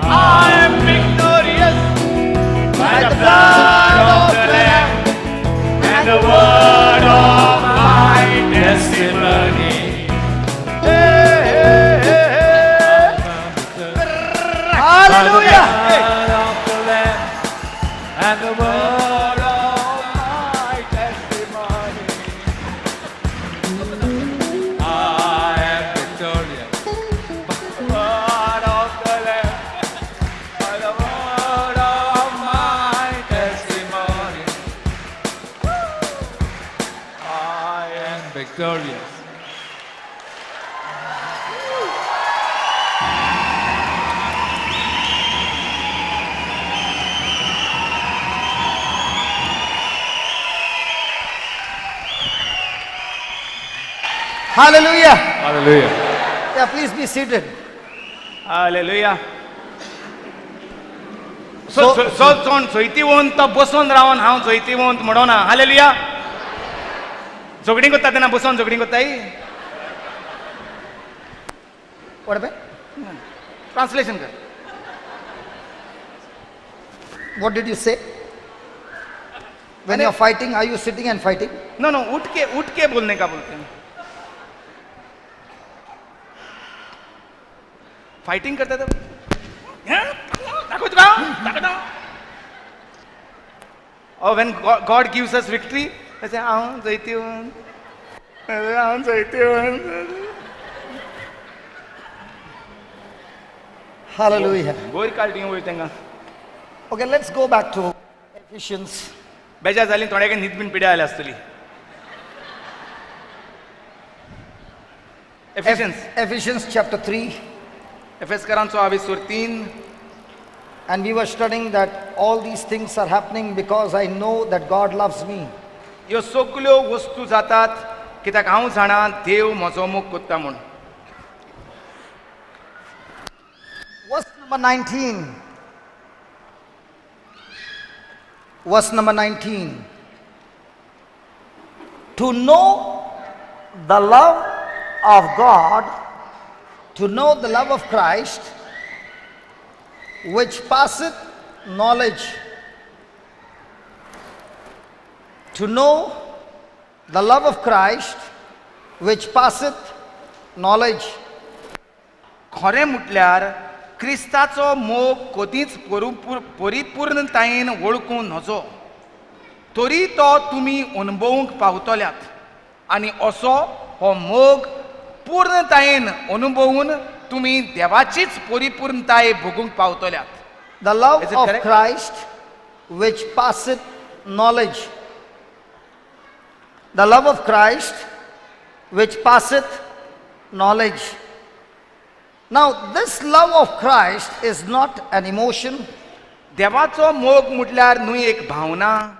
I am victorious by the blood of the Lamb and the word of my testimony. Hallelujah. By the blood of the Lamb and the word of my testimony. I am victorious by the blood of the Lamb, by the word of my testimony. I am victorious. Hallelujah. Hallelujah. Yeah, please be seated. Hallelujah So- चोयतीवून तो बसून रावन हांव चोयतीवून म्हणोना hallelujah. झगडीं करता तेन्ना बसून झगडीं करताय. What about? Translation कर. What did you say? When you're fighting, are you sitting and fighting? No no उठ के बोलने का बोलते हैं. फाइटिंग करता था. दाखव तुका दाखव. Or when God gives us victory, I say, हांव चोयतीवून हांव चोयतीवून. Hallelujah. गोर काळटी वयर तेंगा. Okay, let's go back to Ephesians. बेजार जाली थोड्याक न्हीद बीन पिड्या आल्या आसतली. Ephesians chapter 3. एफेसकारांचो 3. And we were studying that all these things are happening because I know that God loves me. ह्यो सगल्यो वस्तू जातात कित्याक हांव जाणा देव म्हजो मोग कोत्ता म्हूण. Verse number 19. Verse number 19. To know the love of God, to know the love of Christ, which passeth knowledge. To know the love of Christ, which passeth knowledge. खरें म्हटल्यार क्रिस्ताचो मोग कधीच परिपूर्णतायेन वळखूंक नजो, तरी तो तुमी अनुभवूंक पावतल्यात आनी असो हो मोग पूर्णतायेन अनुभवून तुमी देवाचीच परिपूर्णताय भोगूंक पावतल्यात. The love Is it of correct? Christ which passeth knowledge. The love of Christ which passeth knowledge. Now, this love of Christ is not an emotion, देवाचो मोग म्हटल्यार न्हू एक भावना,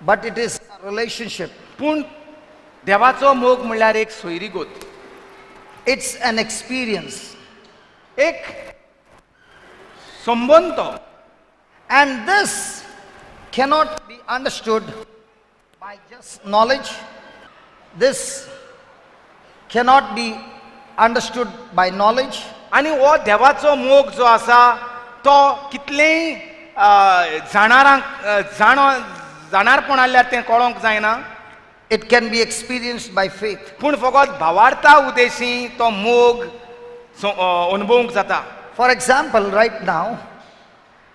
but it is a relationship. पूण देवाचो मोग म्हटल्यार एक सोयरीगोत, It's an experience. एक संबंध तो. And this cannot be understood by just knowledge. This cannot be understood by knowledge. आनी हो देवाचो मोग जो आसा तो कितलेंय जाणारपणाल्यार तें कळोंक जायना. It can be experienced by faith. पूण फकत भावार्था उदेशी तो मोग अनुभवूंक जाता. For example, right now,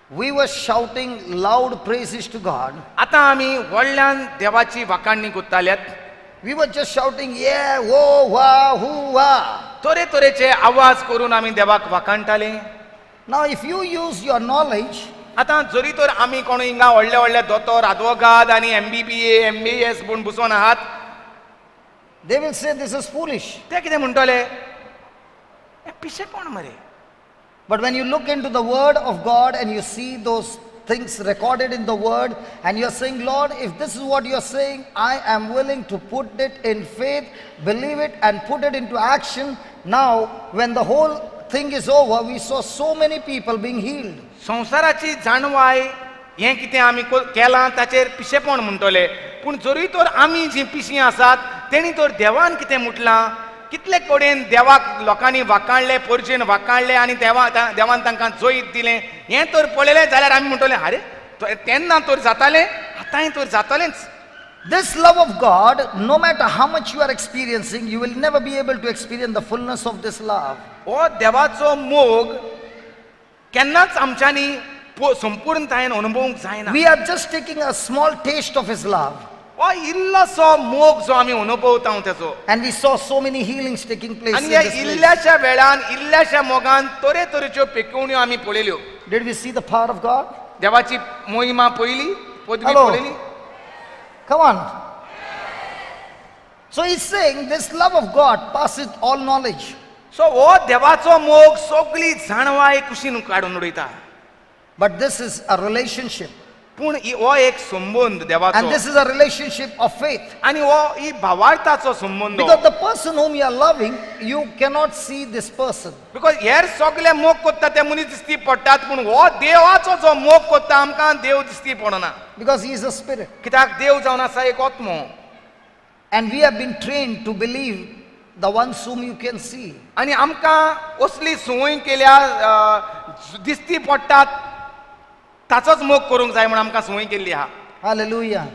we were shouting loud praises to God. आतां आमी व्हडल्यान देवाची वाखाणणी कोत्ताल्यात. We were just shouting, yeah, whoa, wah, hoo, wah. तरेतरेचे आवाज करून आमी देवाक वाखाणटाले. Now, if you use your knowledge, आतां जरी तर आमी कोण हिंगा व्हडले व्हडले दोतोर आदवोगाद आनी MBBA MBS म्हूण बसून आहात, they will say this is foolish. ते कितें म्हणटले, हें पिशेपण मरे. But when you look into the word of God and you see those things recorded in the word and you're saying, Lord, if this is what you're saying, I am willing to put it in faith, believe it and put it into action. Now, when the whole thing is over, we saw so many people being healed. संवसाराची जाणवाय हें कितें आमी केलां ताचेर पिशेपण म्हणटले, पूण जरी तर आमी जीं पिशीं आसात तेणी तर देवान कितें म्हटलां, कितले कडेन देवाक लोकांनी वाखाणलें, परजेन वाखाणलें आनी देवान तांकां जैत दिलें, हें तर पळयलें जाल्यार आमी म्हणटलें आरे तेन्ना तर जातालें, आतांय तर जातलेंच. This love of God, no matter how much you are experiencing, you will never be able to experience the fullness of this love. हो देवाचो मोग केन्नाच आमच्यांनी संपूर्णतायेन अनुभवूंक जायना. We are just taking a small taste of His love. हो इल्लोसो मोग जो आमी अनुभवता तेजो, And we saw so many healings taking place in आनी ह्या this place. इल्ल्याशा वेळान इल्ल्याशा मोगान तरेतरेच्यो पिकवण्यो आमी पळयल्यो. Did we see the power of God? देवाची मोहिमा पळयली, पदवी Hello. पळयली. Come on. So He's saying this love of God passes all knowledge. सो हो देवाचो मोग सगळी जाणवाय कुशीन काडून उडयता. But this is a relationship. पूण हो एक संबंध And देवाचो, this is a relationship of faith. आनी हो ही भावार्थाचो संबंध. Because the person whom you are loving, you cannot see this person. Because हेर सगळे मोग कोत्ता ते मनीस दिसती पडटात, पूण हो देवाचो जो मोग कोत्ता आमकां देव दिसती पडना. Because He is a spirit. कित्याक देव जावन आसा एक आत्मो. And we have been trained to believe the ones whom you can see. आनी आमकां असली संवय केल्या दिसती पडटात ताचोच मोग करूंक जाय म्हणून आमकां संवय केल्ली आहा. Hallelujah.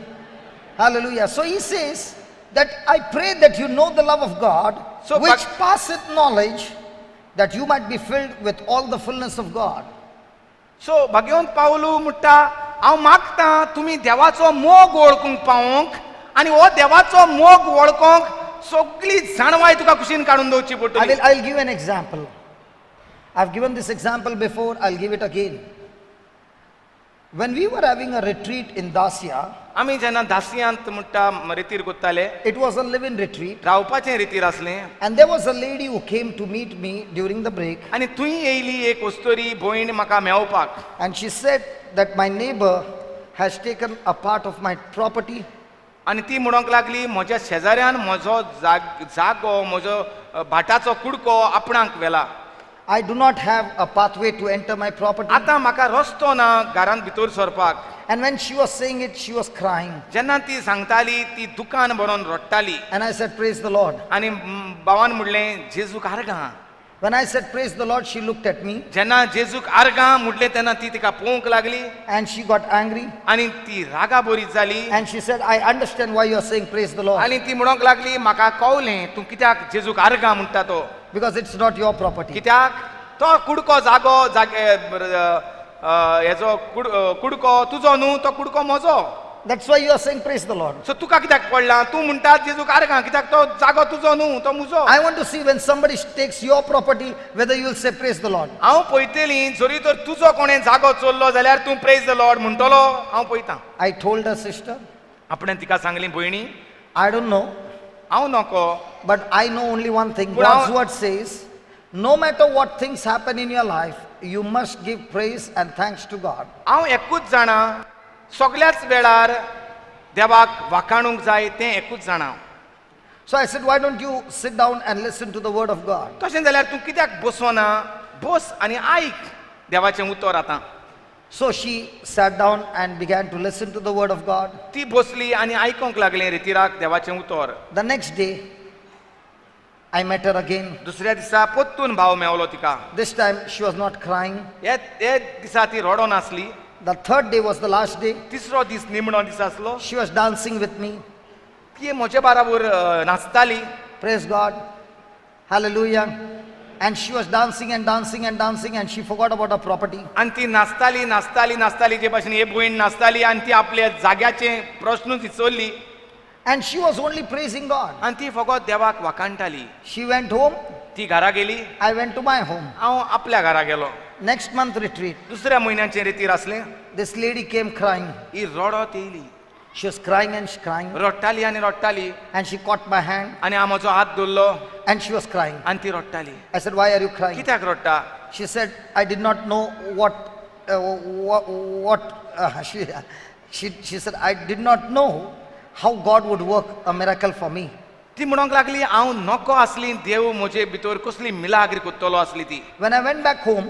Hallelujah. So He says that I pray that you know the love of God, So, which but- passeth knowledge, that you might be filled with all the fullness of God. सो भगवंत पावलू म्हणटा हांव मागतां तुमी देवाचो मोग वळखूंक पावोंक, आनी हो देवाचो मोग वळखोंक सगळी जाणवाय तुका कुशीन काडून दवरची पडटली. I'll give an example. I've given this example before, I'll give it again. When we were having a retreat in Dacia, आमी जेन्ना दासियांत म्हणटा रितीर करताले, it was a live-in retreat, रावपाचें रितीर असलें, and there was a lady who came to meet me during the break, आनी थंय येयली एक वस्तोरी भयण म्हाका मेळोवपाक. and she said that my neighbor has taken a part of my property, आनी ती म्हणूंक लागली, म्हज्या शेजाऱ्यान म्हजो जागो, म्हजो भाटाचो कुडको आपणाक व्हेला. I do not have a pathway to enter my property. आतां म्हाका रस्तो ना घरांत भितर सरपाक. And when she was saying it, she was crying. जेन्ना ती सांगताली ती दुकान भरोन रडटाली. And I said, praise the Lord. आनी भावान म्हणलें जेजूक आर्गां. When I said, praise the Lord, she looked at me जेन्ना जेजूक आर्गां म्हणलें तेन्ना ती तिका पळोवंक लागली and she got angry. आनी ती रागा बरी जाली. And she said, I understand why you are saying praise the Lord. आनी ती म्हणोंक लागली, म्हाका कळलें तूं कित्याक जेजूक आर्गां म्हणटा तो. Because it's not your property. कित्याक तो कुडको जागो हेजो कुडको तुजो न्हू, तो कुडको म्हजो. That's why you are saying praise the Lord. सो तुका कित्याक पडलां? तूं म्हणटा जेजूक आर्गां, कित्याक तो जागो तुजो न्हू, तो म्हजो. I want to see when somebody takes your property, whether you will say praise the Lord. हांव पळयतलीं, जरी तर तुजो कोणें जागो चोरलो जाल्यार तूं प्रेज द लॉर्ड म्हणटलो. हांव पळयतां. I told her, sister, आपणें तिका सांगली, भयणी I don't know, हांव नको, but I know only one thing. But God's how- word says, no matter what things happen in your life, you must give praise and thanks to God. हांव एकूच जाणा, सगळ्याच वेळार देवाक वाखाणूंक जाय तें एकूच जाणा. So I said, why don't you sit down and listen to the word of God? तशें जाल्यार तूं कित्याक बसोना? बस आनी आयक देवाचें उतर आतां. So she sat down and began to listen to the word of God. ती बसली आनी आयकूंक लागलें रितीराक देवाचें उतर. The next day, I met her again. दुसऱ्या दिसा परतून भाव मेवलो तिका. This time she was not crying. हे दिसा ती रडो नासली. The third day was the last day. तिसरो दीस निमणो दीस आसलो. She was dancing with me. ती म्हजे बाराबर नाचताली. Praise God. Hallelujah. And she was dancing and dancing and dancing and she forgot about her property. आनी ती नाचताली नाचताली नाचताली जे भाशेन हे भयण नाचताली आनी ती आपल्या जाग्याचें प्रश्नूच विसरली. And she was only praising God. आनी ती फकत देवाक वाखाणटाली. She went home. ती घरा गेली. I went to my home. हांव आपल्या घरा गेलो. Next month retreat. दुसऱ्या म्हयन्याचें रितीर असलें. This lady came crying. ही रडत येयली. She was crying and crying. रडटाली आनी रडटाली And she caught my hand आनी हांव म्हजो हात धरलो and she was crying. आनी ती रडटाली. I said, why are you crying? कित्याक रडटा? She said, I did not know she said, I did not know how God would work a miracle for me. ती म्हणोंक लागली, हांव नको आसली देव म्हजे भितर कसली मिलाग्री करतलो आसली ती. When I went back home,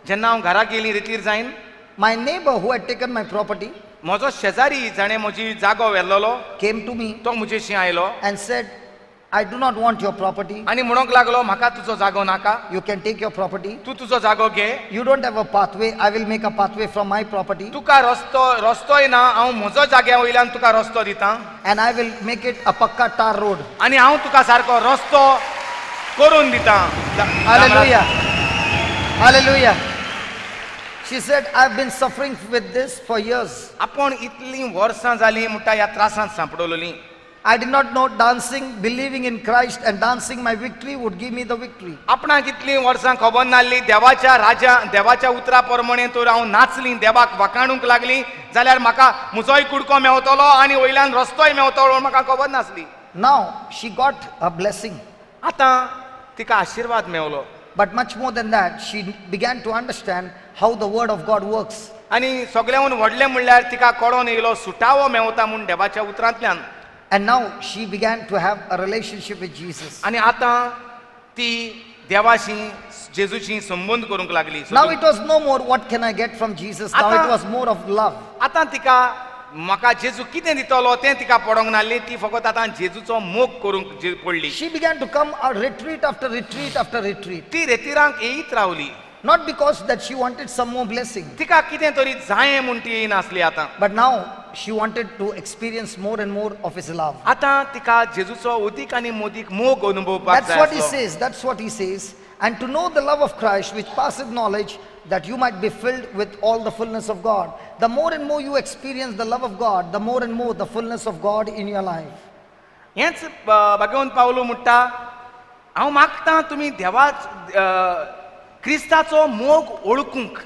जेन्ना हांव घरा गेली रितीर जायन, my neighbor who had taken my property म्हजो शेजारी जाणें म्हजी जागो व्हेल्लोलो came to me तो म्हजेशी आयलो and said, I do not want your property. आनी म्हणोंक लागलो, म्हाका तुजो जागो नाका, You can take your property. तूं तुजो जागो घे. You don't have a pathway. I will make a pathway from my property तुका रस्तोय ना, हांव म्हजो जाग्या वयल्यान तुका रस्तो दितां and I will make it a pakka tar road. आनी हांव तुका सारको रस्तो करून दितां. Hallelujah. Hallelujah. She said, I've been suffering with this for years. आपूण इतलीं वर्सां जालीं म्हणटा ह्या त्रासांत सांपडलोलीं. I did not know dancing, believing in Christ and dancing my victory would give me the victory. आपणाक इतलीं वर्सां खबर नासली देवाच्या उतरा प्रमाणे तर हांव नाचलीं, देवाक वाखाणूंक लागलीं जाल्यार म्हाका म्हजोय कुडको मेवतलो आनी वयल्यान रस्तोय मेवतलो म्हाका खबर नासली. Now she got a blessing. आतां तिका आशिर्वाद मेवलो. But much more than that, she began to understand how the word of God works. आनी सगळ्याहून व्हडलें म्हणल्यार तिका कळोन येयलो सुटावो मेवता म्हूण देवाच्या उतरांतल्यान. And now she began to have a relationship with Jesus. आनी आतां ती देवाशी जेजूशी संबंध करूंक लागली. Now it was no more what can I get from Jesus. Now it was more of love. आतां तिका म्हाका जेजू कितें दितलो तें तिका पडोंक नासलें. ती फकत आतां जेजूचो मोग करूंक पडली. She began to come a retreat after retreat after retreat. ती रेतीरांक येयत रावली. Not because that she wanted some more blessing, तिका कितें तरी जायें म्हूण ती येयनासली आतां. but now she wanted to experience more and more of his love. आतां तिका जेजूचो अदीक आनी मदीक मोग अनुभवपाक That's जाय what he आसलो. says. That's what he says. And to know the love of Christ, which passeth knowledge, that you might be filled with all the fullness of God. The more and more you experience the love of God, the more and more the fullness of God in your life. हेंच भगवंत Paulo म्हणटा, हांव मागतां तुमी देवा क्रिस्ताचो मोग ओळखूंक.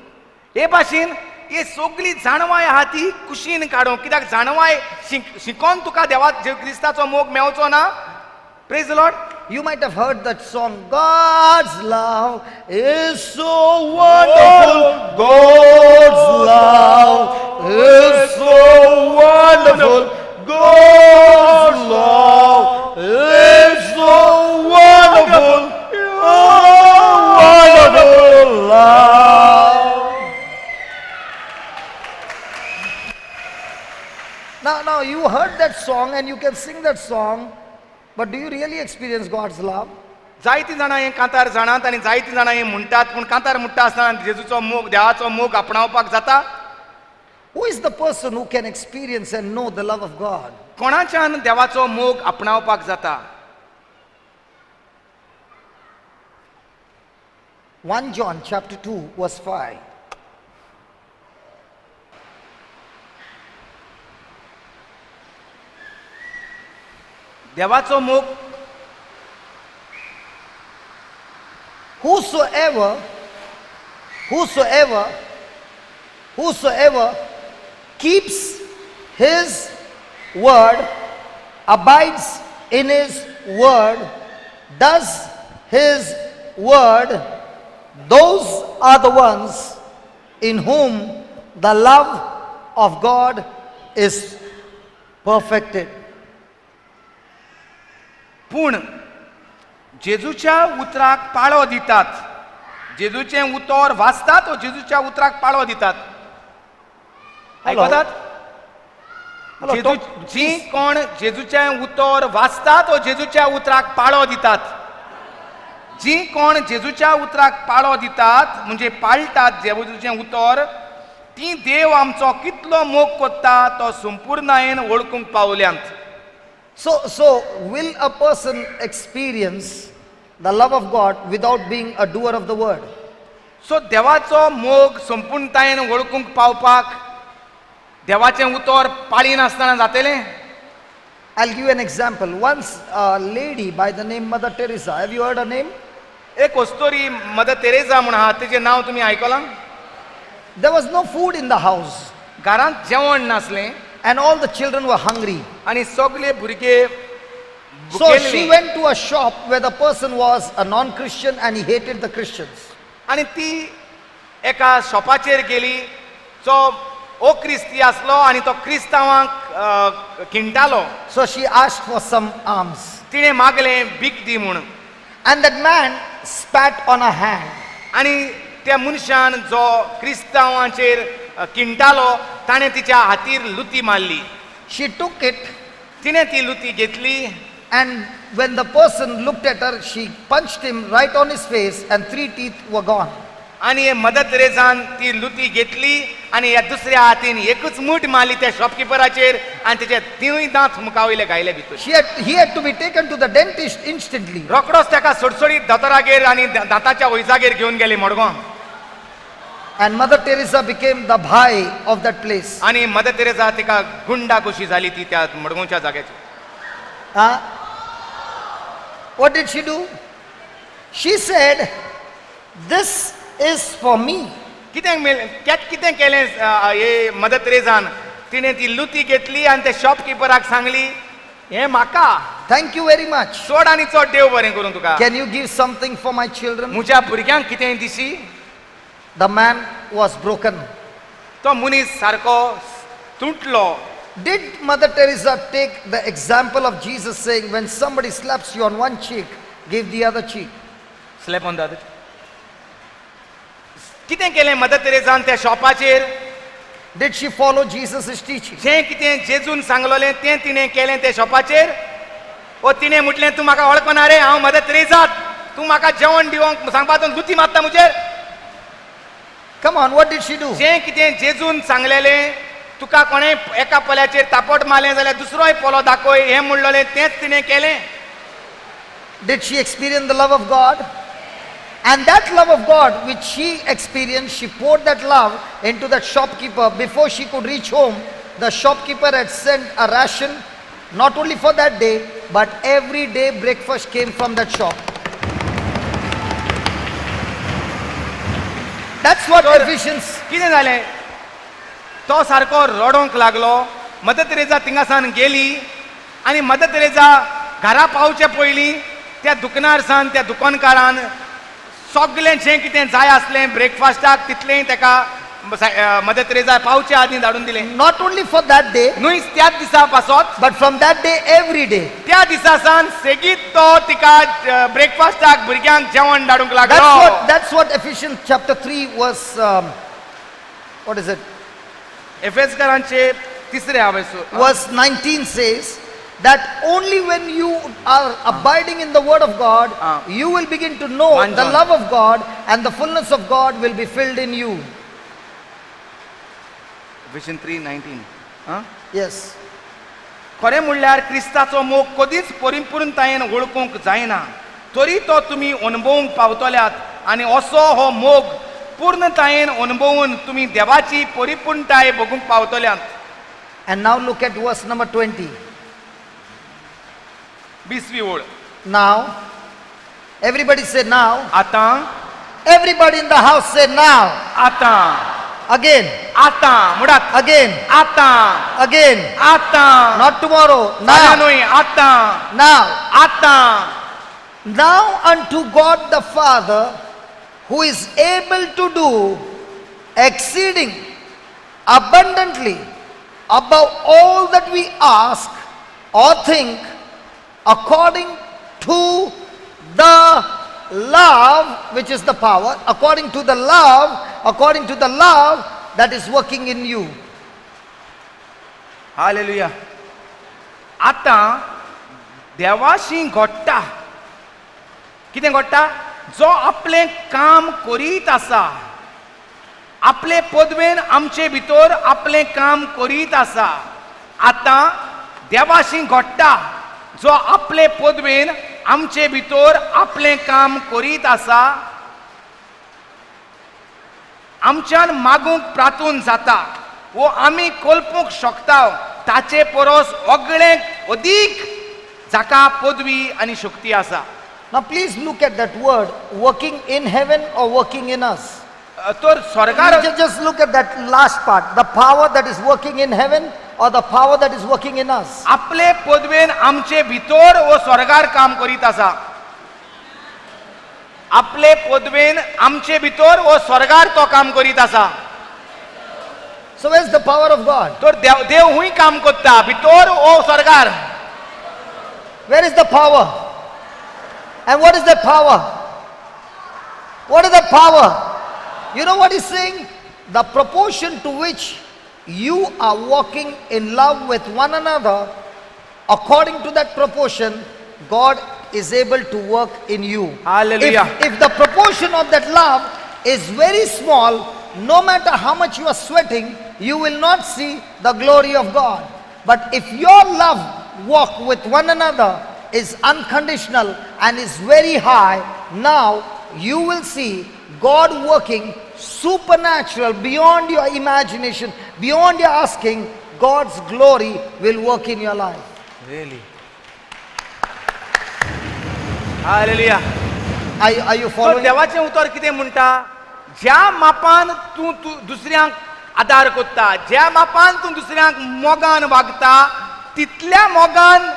हे भाशेन ही सगळी जाणवाय आहा ती कुशीन काडूं, कित्याक जाणवाय शिकोन तुका देवा क्रिस्ताचो मोग मेवचो ना. Praise the Lord. You might have heard that song, God's love is so wonderful. God's love is so wonderful. God's love is so wonderful. Oh, wonderful love. Now you heard that song and you can sing that song. But do you really experience God's love? जायती जाणां हे कांतार जाणात आनी जायती जाणां हे म्हणटात, पूण कांतार म्हणटा आसतना जेजूचो मोग, देवाचो मोग आपणावपाक जाता. Who is the person who can experience and know the love of God? कोणाच्यान देवाचो मोग आपणावपाक जाता? 1 John chapter 2 verse 5. देवाचो मोग whosoever keeps his word, abides in his word, does his word, those are the ones in whom the love of God is perfected. पूण जेजूच्या उतराक पाळो दितात, जेजूचे उतर वाचतात व जेजूच्या उतराक पाळो दितात. आयकतात? जी कोण जेजूचे उतर वाचतात व जेजूच्या उतराक पाळो दितात, जी कोण जेजूच्या उतराक पाळो दितात म्हणजे पाळटात जेजूचे उतर, ती देव आमचो कितलो मोग कोत्ता तो संपूर्णयेन वळखूंक पावल्यांत. So will a person experience the love of God without being a doer of the word? सो देवाचो मोग संपूर्णतायेन वळखूंक पावपाक देवाचें उतर पाळीन आसतना जातलें? I'll give you an example. Once a lady by the name Mother Teresa, have you heard her name? एक अस्तोरी mother Teresa म्हण आहा, तेजें नांव तुमी आयकलां? There was no food in the house घरांत जेवण नासलें and all the children were hungry. आनी सगळे भुरगे So भुकेल्ले. she went to a shop where the person was a non-Christian and he hated the Christians. आनी ती एका शॉपाचेर गेली जो अक्रिस्ती आसलो आनी तो क्रिस्तांवांक खिंटालो. So she asked for some alms. तिणें मागलें भीक दी म्हूण. And that man spat on her hand. आनी त्या मनशान जो क्रिस्तांवांचेर खिंटालो ताणें तिच्या हातीर लुती मारली. She took it, तिणें ती लुती घेतली and when the person looked at her, she punched him right on his face and 3 teeth were gone. आनी हे मदर तेरेसान ती लुती घेतली आनी ह्या दुसऱ्या हातीन एकूच मूठ मारली त्या शॉपकिपराचेर आनी तेचे 3 दांत मुखावयले घायले भितर. He had to be taken to the dentist instantly. रोखडोच ताका सडसडीत दोतोरागेर आनी दांताच्या वैजागेर घेवन गेले Madgaon. And Mother Teresa became the bhai of that place. आनी मदर तेरेसा तिका गुंडा कशी झाली ती त्या मडगांवच्या जाग्याची. What did she do? She said, "This is for me." कितें केलें हे मदर तेरेसान? तिणें ती लुती घेतली आनी त्या शॉपकिपराक सांगली, हे म्हाका. Thank you very much. चड आनी चड देव बरें करूं तुका. Can you give something for my children? म्हज्या भुरग्यांक कितें दिशी? The man was broken. तो मनीस सारको तुटलो. Did Mother Teresa take the example of Jesus saying, when somebody slaps you on one cheek, give the other cheek? Slap on the other. कितें केलें mother तेरेसान त्या शॉपाचेर? Did she follow Jesus' teaching? जें कितें जेजून सांगलोलें तें तिणें केलें त्या शॉपाचेर? ओ तिणें म्हटलें तूं म्हाका वळखना रे, हांव मदर तेरेसा, तूं म्हाका जेवण दिवंक सांगपाचो लुती मारता म्हजेर? Come on, what did she do? जें कितें जेजून सांगलेलें, तुका कोणें एका पोल्याचेर तापट मारलें जाल्यार दुसरोय पोलो दाखय हें म्हणलोलें तेंच तिणें केलें. Did she experience the love of God? And that love of God which she experienced, she poured that love into that shopkeeper. Before she could reach home, the shopkeeper had sent a ration, not only for that day, but every day breakfast came from that shop. That's what Ephesians. कितें जालें? तो सारको रडोंक लागलो. Mother Teresa थिंगासान गेली आनी mother Teresa घरा पावचे पयलीं त्या दुकानार सावन त्या दुकानकारान सगळें जें कितें जाय आसलें ब्रेकफास्टाक तितलेंय ताका मदर तेरेसा पावच्या आदीं धाडून दिलें. Not only for that day, न्हय त्याच दिसा पासत but from that day every day. त्या दिसा सावन सेगीत तो तिका ब्रेकफास्टाक भुरग्यांक जेवण धाडूंक लागलो. That's what Ephesians chapter 3 verse, what is it? एफेसकारांचे तिसरे हावेसो Verse 19 says that only when you are abiding in the word of God, you will begin to know One the John. love of God, and the fullness of God will be filled in you. Vision 3:19. Yes. खरें म्हणल्यार क्रिस्ताचो मोग कधीच परिपूर्णतायेन वळखूंक जायना, तरी तो तुमी अनुभवूंक पावतल्यात आनी असो हो मोग पूर्णतायेन अनुभवून तुमी देवाची परिपूर्णताय बघूंक पावतल्यात. And now look at verse number 20. 20वी ओळ. Now, everybody say now. आतां Everybody in the house say now. आतां Again, आतां म्हणटात. again, आतां again. आतां Not tomorrow. फाल्यां Now, न्हय, आतां now. आतां. Now unto God the Father, who is able to do exceeding abundantly above all that we ask or think, according to the love, which is the power, according to the love that is working in you. Hallelujah. आतां देवाशी घडटा. कितें घडटा? जो आपलें काम करीत आसा, आपले पदवेन आमचे भितर आपलें काम करीत आसा. आतां देवाशी घडटा जो आपले पदवेन आमचे भितर आपलें काम करीत आसा. आमच्यान मागूंक प्रार्थून जाता वो आमी कल्पूंक शकता ताचे परस वेगळें अदीक जाका पदवी आनी शक्ती आसा. Now please look at that word, working in heaven or working in us. तर स्वर्गार Just look at that last part, the power that is working in heaven or the power that is working in us. आपले पदवेन आमचे भितर वो स्वर्गार काम करीत आसा. आपले पदवेन आमचे भितर वो स्वर्गार तो काम करीत आसा. So where's the power of God? तर देव हुंय काम करता भितर वो स्वर्गार. Where is the power? And what is that power? What is that power? You know what he's saying? The proportion to which you are walking in love with one another, according to that proportion, God is able to work in you. Hallelujah. If the proportion of that love is very small, no matter how much you are sweating, you will not see the glory of God. But if your love walk with one another is unconditional and is very high, now you will see God working supernatural, beyond your imagination, beyond your asking. God's glory will work in your life. Really? Hallelujah. Are you तर following? देवाचें उतर कितें म्हणटा? ज्या मापान तूं दुसऱ्यांक आदार करता, ज्या मापान तूं दुसऱ्यांक मोगान वागता, तितल्या मोगान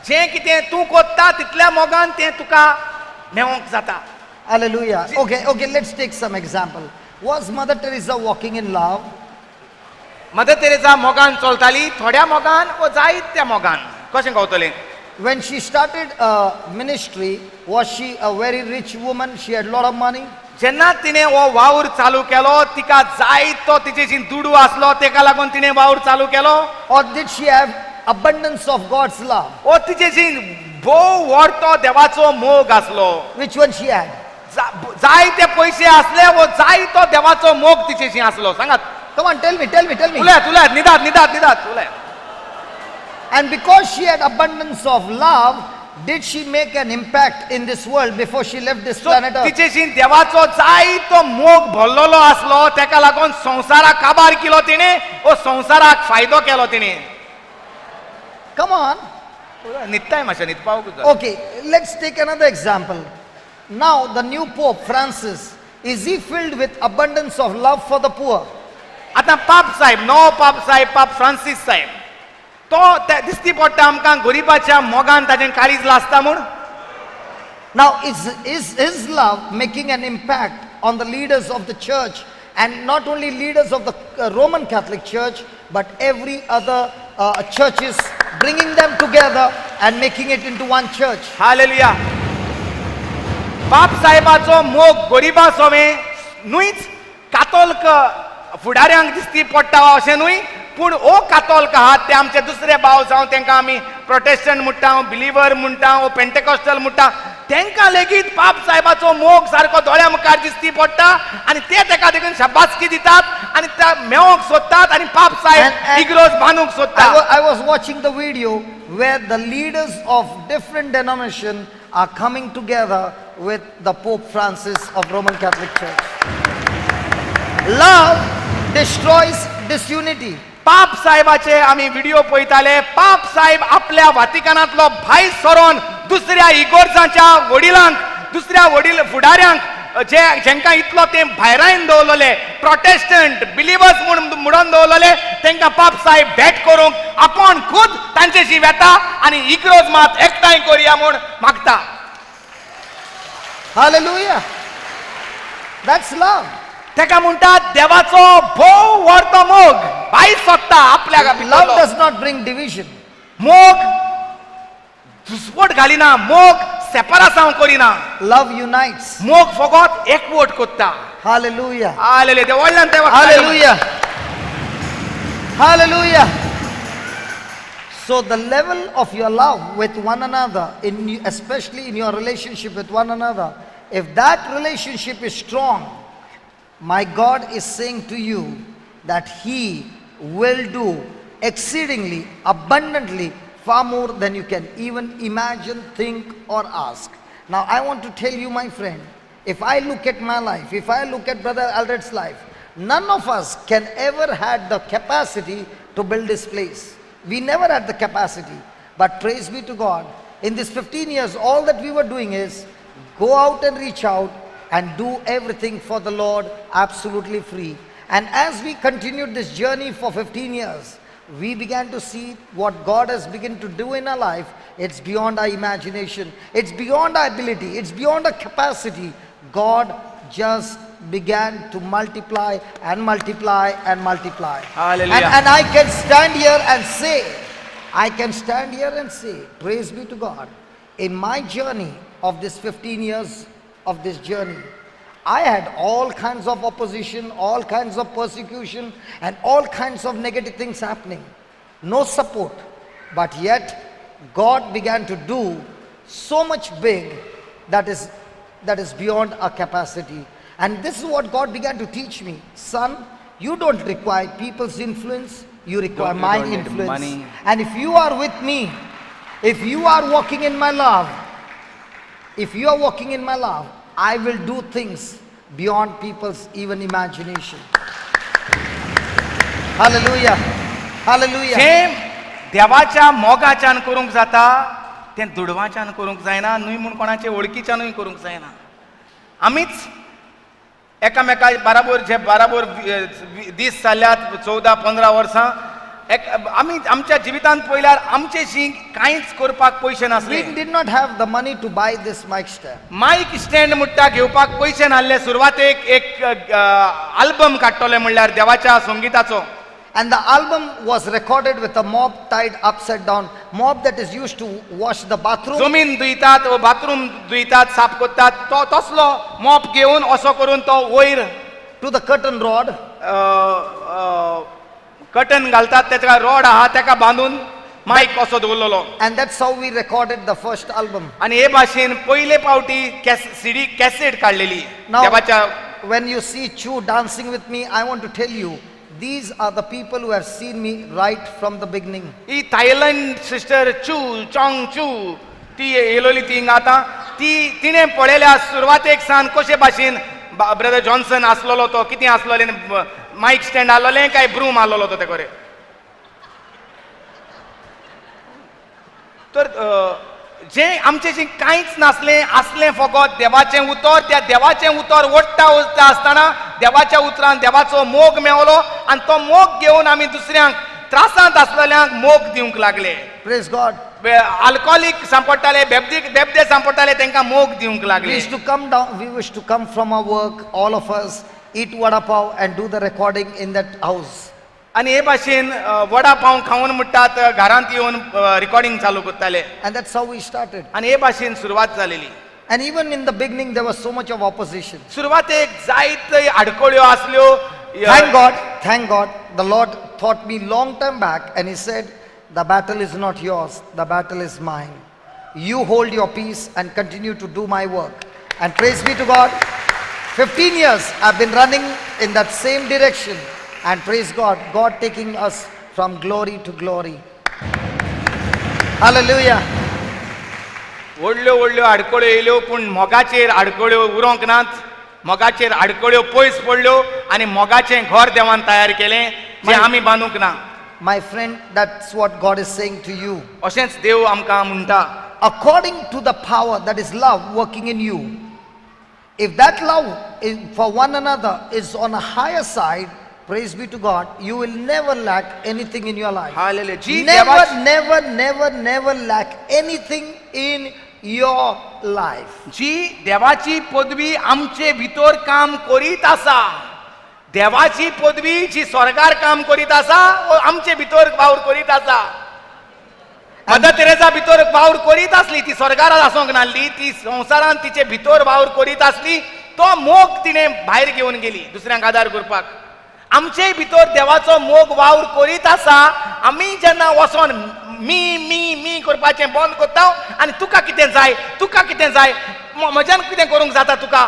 जें कितें तूं करता तितल्या मोगान तें तुका मेळोंक जाता. Hallelujah. Okay, let's take some example. Was Mother Teresa walking in love? Mother Teresa मोगान चलताली, थोड्या मोगान वो जायत्या मोगान. कशें गावतलें? When she started ministry, was she a very rich woman? She had a lot of money? जेन्ना तिणें हो वावर चालू केलो, तिका जायतो तिचेशी दुडू आसलो, तेका लागून तिणें वावर चालू केलो? Or did she have abundance of God's love? ओ तिचेशी भोव व्हडतो देवाचो मोग आसलो. Which one she had? जायते पयशे आसले, वो जायतो देवाचो मोग तिचेशी आसलो. सांगात. Come on, tell me. उलयात निदात उलयात. And because she had abundance of love, did she make an impact in this world before she left this planet Earth? तिचेशी देवाचो जायतो मोग भरलेलो आसलो, तेका लागून संवसाराक काबार केलो तिणें, ओ संवसाराक फायदो केलो तिणें. Come on. न्हिदताय मातशें न्हिदपावूच जाय. Okay, let's take another example. Now, the new Pope Francis, is he filled with abundance of love for the poor? आतां पाप साहेब, नवो पाप साहेब, पाप फ्रांसीस साहेब, तो दिसती पडटा आमकां गरीबाच्या मोगान ताजें काळीज लासता म्हूण. Now, is his love making an impact on the leaders of the church, and not only leaders of the Roman Catholic Church, but every other churches, bringing them together and making it into one church? Hallelujah. बाप साहेबाचो मोग गरीबा सोवे न्हूच कातोलिक फुडाऱ्यांक दिसती पडटा अशें न्हूय, पूण ओ कातोलिक आहात ते आमचे दुसरे भाव जावं तांकां आमी प्रोटेस्टंट म्हणटा, बिलिव्हर म्हणटा, ओ पेंटेकॉस्टल म्हणटा, तांकां लेगीत बाप साहेबाचो मोग सारको दोळ्या मुखार दिसती पडटा आनी ते ताका देखून शाबासकी दितात आनी त्या मेळोंक सोदतात आनी बाप साहेब इग्रोज बांदूंक सोदतात. I was watching the video where the leaders of different denominations are coming together with the Pope Francis of Roman Catholic Church. Love destroys disunity. पाप साहेबाचे आमी व्हिडिओ पळयताले. पाप साहेब आपल्या व्हातिकनांतलो भायर सरोन दुसऱ्या इगोर्जांच्या वडिलांक, दुसऱ्या वडील फुडाऱ्यांक जेंकां इतलो ते भायरायन दवरलेले, प्रोटेस्टंट बिलिवर्स म्हणून दवरलेले, तांकां पाप साहेब भेट करूंक आपूण खुद तांचेशी वेता आनी इग्रोज मात एकठांय करुया म्हूण मागता. Hallelujah. That's love. ताका म्हणटात देवाचो भोव व्हरतो मोग भायर सोदता आपल्या Love does not bring division. मोग दुस्वट घालिना, मोग सेपरासांव करिना. Love unites. मोग फकत एकवट करता. Hallelujah. हालेलुया. ते व्हडल्यान ते Hallelujah. Hallelujah. So the level of your love with one another, especially in your relationship with one another, if that relationship is strong, my God is saying to you that He will do exceedingly, abundantly, far more than you can even imagine, think, or ask. Now, I want to tell you, my friend, if I look at my life, if I look at Brother Aldred's life, none of us can ever had the capacity to build this place. We never had the capacity. But praise be to God, in these 15 years, all that we were doing is go out and reach out and do everything for the Lord absolutely free. And as we continued this journey for 15 years, we began to see what God has begun to do in our life. It's beyond our imagination. It's beyond our ability. It's beyond our capacity. God just began to multiply and multiply and multiply. Hallelujah. And I can stand here and say, praise be to God. In my journey of this 15 years of this journey, I had all kinds of opposition, all kinds of persecution, and all kinds of negative things happening. No support. But yet, God began to do so much big that is beyond our capacity. And this is what God began to teach me. Son, you don't require people's influence, you require my influence. Money. And if you are with me, if you are walking in my love, I will do things beyond people's even imagination. Hallelujah. Hallelujah. जें देवाच्या मोगाच्यान करूंक जाता तें दुडवाच्यान करूंक जायना, न्हय म्हूण कोणाचे वळखीच्यानूय करूंक जायना. आमीच एकामेका बाराबर दीस जाल्यात 14-15 वर्सां आमी आमच्या जिवितांत पळयल्यार आमचेशी कांयच करपाक पयशे नासले. We did not have the money to buy this mic stand. मायक स्टँड म्हणटा घेवपाक पयशे नासले. सुरवातेक एक आल्बम काडटले म्हणल्यार देवाच्या संगीताचो. And the album was recorded with a mop tied upside down, mop that is used to wash the bathroom. जमीन धुयतात, बाथरूम धुयतात, साफ करतात, तो तसलो मॉप घेवन असो करून तो वयर to the curtain rod. कटन घालतात, त्याचा रॉड आहा तेका बांधून माईक असो दवरलेलो. And that's how we recorded the first album. आणि हे भाशेन पयले पावटी सीडी कॅसेट काढलेली देवाच्या. When you see Chu dancing with me, I want to tell you, these are the people who have seen me right from the beginning. He Thailand sister चू ती येलोली ती आता तिने पळयल्या सुरवातेक सान कशे भाशेन ब्रदर जॉन्सन आसलेलो तो कितें आसलोले माईक स्टँड आसलोलें काय ब्रूम आसलोलो तो तेकोरे. तर जे आमचेशी कांयच नासलें आसलें फकत देवाचें उतर, त्या देवाचें उतर ओडटा वचता आसतना देवाच्या उतरान देवाचो मोग मेवलो आनी तो मोग घेवन आमी दुसऱ्यांक त्रासांत आसलेल्यांक मोग दिवंक लागले. Praise God. अल्कोहोलीक सांपडटाले, बेबदे सांपडटाले, तांकां मोग दिवंक We लागले. used to come down, we used to come from our work, all of us, eat vada pav and do the recording in that house. आनी हे भाशेन वडा पाव खावन म्हणटात घरांत येवन रिकॉर्डिंग चालू करताले And that's how we started. आनी हे भाशेन सुरवात जालेली. And even in the beginning, there was so much of opposition. सुरवातेक जायत आडकोळ्यो आसल्यो. Thank God, the Lord taught me long time back and He said, the battle is not yours, the battle is mine. You hold your peace and continue to do my work. And praise be to God, 15 years I've been running in that same direction. And praise God, God taking us from glory to glory. Hallelujah. व्हडल्यो व्हडल्यो आडकोळ्यो येयल्यो पूण मोगाचेर आडकोळ्यो उरोंक नात. मोगाचेर आडकोळ्यो पयस पडल्यो आनी मोगाचें घर देवान तयार केलें जें आमी बांदूंक ना. My friend, that's what God is saying to you. अशेंच देव आमकां म्हणटा, According to the power that is love working in you, if that love for one another is on a higher side, praise be to God, you will never lack anything in your life. Hallelujah. जी Never lack anything in your life. जी देवाची पदवी आमचे भितर काम करीत आसा, देवाची पदवी जी स्वर्गार काम करीत आसा आमचे भितर वावर करीत आसा. मदर तेरेसा भितर वावर करीत आसली, ती स्वर्गार आसोंक नासली, ती संवसारांत तिचे भितर वावर करीत आसली, तो मोग तिणें भायर घेवन गेली दुसऱ्यांक आदार करपाक. आमचे भितर देवाचो मोग वावर करीत आसा. आमी जेन्ना वचोन मी करपाचें बंद करता आनी तुका कितें जाय, तुका कितें जाय, म्हज्यान कितें करूंक जाता तुका,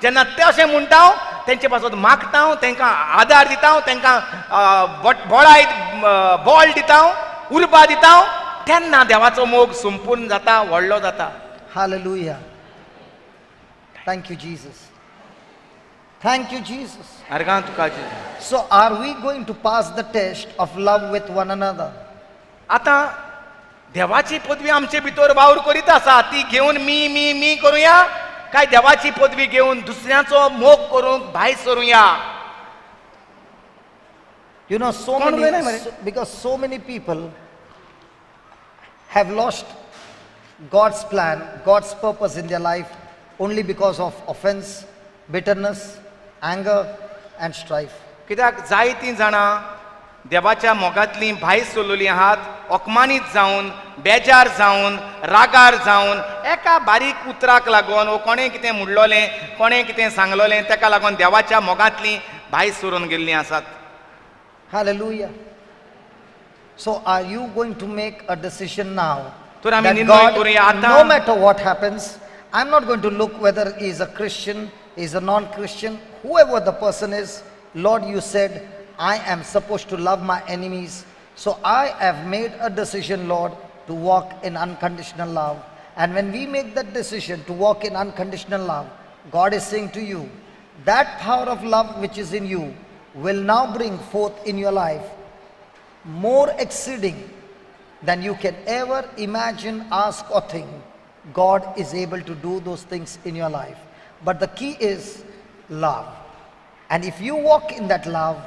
जेन्ना ते अशें म्हणटा तेंचे पासून मागता, तांकां आदार दिता, तांकां बॉल दिता, उर्बा दिता, तेन्ना देवाचो मोग संपूर्ण जाता, व्हडलो जाता. Hallelujah. Thank you, Jesus. Thank you, Jesus. अर्गां तुका. So are we going to pass the test of love with one another? आतां देवाची पदवी आमचे भितर वावर करीत आसा, ती घेवन मी करूया काय देवाची पदवी घेवन दुसऱ्याचो मोग करूंक भायर सरूया? You know, because so many people have lost God's plan, God's purpose in their life only because of offense, bitterness, anger and strife. कित्याक जायतीं जाणां देवाच्या मोगांतलीं भायर सरलेलीं आहात, अपमानीत जावन, बेजार जावन, रागार जावन, एका बारीक उतराक लागून वो कोणें कितें म्हणलोलें, कोणें कितें सांगलोलें ताका लागून देवाच्या मोगांतलीं भायर सरून गेल्लीं आसात. Hallelujah. So are you going to make a decision now तर आमी that निर्णय करूया God, आतां. no matter what happens, I'm not going to look whether he is a Christian, he is a non-Christian, whoever the person is. Lord, you said I am supposed to love my enemies. So I have made a decision, Lord, to walk in unconditional love. And when we make that decision to walk in unconditional love, God is saying to you, that power of love which is in you will now bring forth in your life more exceeding than you can ever imagine, ask or think. God is able to do those things in your life. But the key is love. And if you walk in that love,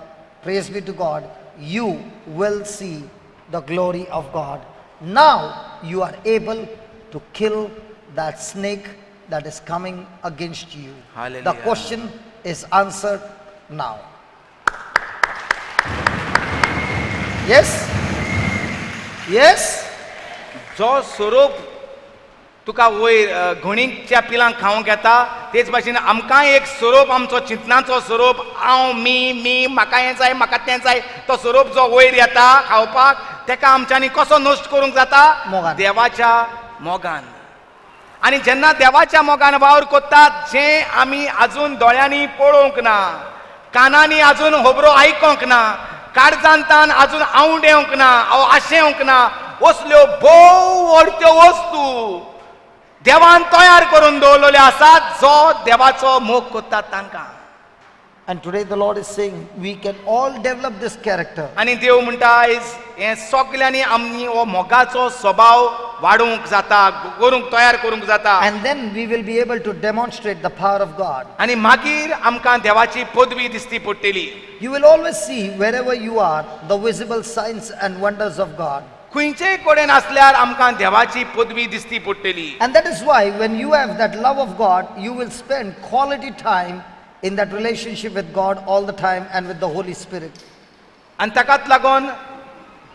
praise be to God, you will see the glory of God. Now you are able to kill that snake that is coming against you. Hallelujah. The question is answered now. Yes? Yes? जो स्वरूप तुका वयर घोणीच्या पिलांक खावंक येता तेच भाशेन आमकां एक स्वरूप आमचो चिंतनाचो स्वरूप हांव मी म्हाका हें जाय म्हाका तें जाय तो स्वरूप जो वयर येता खावपाक तेका आमच्यांनी कसो नश्ट करूंक जाता? मोगान. देवाच्या मोगान. आनी जेन्ना देवाच्या मोगान वावर कोत्तात जें आमी आजून दोळ्यांनी पळोवंक ना, कानांनी आजून होबरो आयकोंक ना, काळजांतान आजून आवंडेवंक ना, आशेवंक ना, असल्यो भोव व्हडच्यो वस्तू देवान तयार करून दवरलेल्यो आसात जो देवाचो मोग कोत्तात तांकां. And today the Lord is saying we can all develop this character. आनी देव म्हणटा आयज हें सगल्यांनी आमी हो मोगाचो स्वभाव वाडूंक जाता, करूंक तयार करूंक जाता. And then we will be able to demonstrate the power of God. आनी मागीर आमकां देवाची पदवी दिसती पडटली. You will always see wherever you are the visible signs and wonders of God. खंयचेय कडेन आसल्यार आमकां देवाची पदवी दिसती पडटली. And that is why when you have that love of God, you will spend quality time in that relationship with God all the time and with the Holy Spirit. आनी ताकाच लागून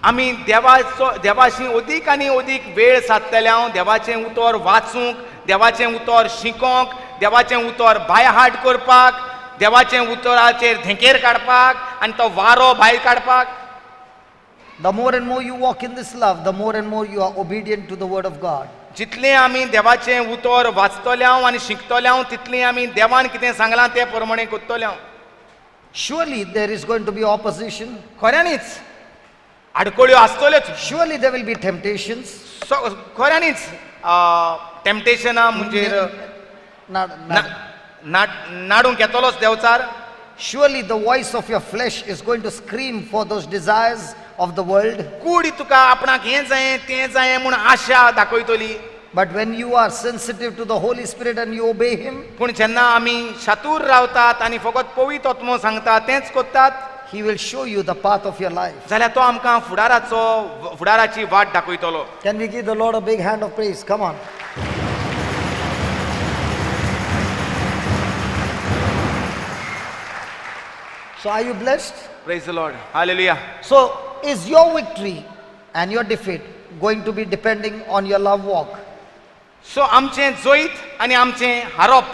आमी देवाशी अदीक आनी अदीक वेळ साधतले. हांव देवाचें उतर वाचूंक, देवाचें उतर शिकोंक, देवाचें उतर बाय हार्ट करपाक, देवाचें उतराचेर धेंकेर काडपाक आनी तो वारो भायर काडपाक. The more and more you walk in this love, the more and more you are obedient to the word of God. जितलें आमी देवाचें उतर वाचतले हांव आनी शिकतले हांव, तितलें आमी देवान कितें सांगलां ते प्रमाणे करतले हांव. Surely there is going to be opposition. खऱ्यांनीच आडकोळ्यो आसतल्योच. Surely there will be temptations. खऱ्यांनीच टेम्पटेशनां म्हणजे नाडूंक येतलोच देंवचार. Surely the voice of your flesh is going to scream for those desires of the world. कूड तुका आपणाक हें जायें तें जायें म्हूण आशा दाखयतली. But when you are sensitive to the Holy Spirit and you obey Him, पूण जेन्ना आमी शातूर रावतात आनी फकत पवित्र आत्मो सांगता तेंच करतात, He will show you the path of your life. जाल्यार तो आमकां फुडाराची वाट दाखयतलो. Can we give the Lord a big hand of praise? Come on. So are you blessed? Praise the Lord. Hallelujah. So is your victory and your defeat going to be depending on your love walk? सो आमचें जैत आनी आमचें हारप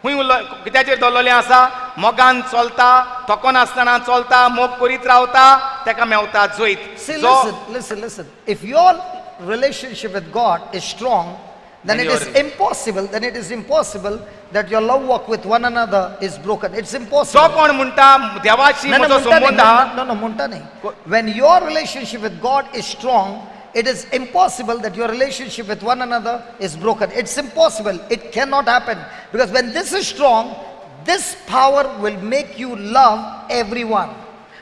खूंय कित्याचेर दवरलेलें आसा? मोगान चलता, थकोन आसतना चलता, मोग करीत रावता, तेका मेवता जैत. See, listen. If your relationship with God is strong, then it is impossible that your love walk with one another is broken. It's impossible. जो कोण म्हणटा देवाशी म्हजो संबंध आहा, No, munta nahi. When your relationship with God is strong, it is impossible that your relationship with one another is broken. It's impossible. It cannot happen. Because when this is strong, this power will make you love everyone.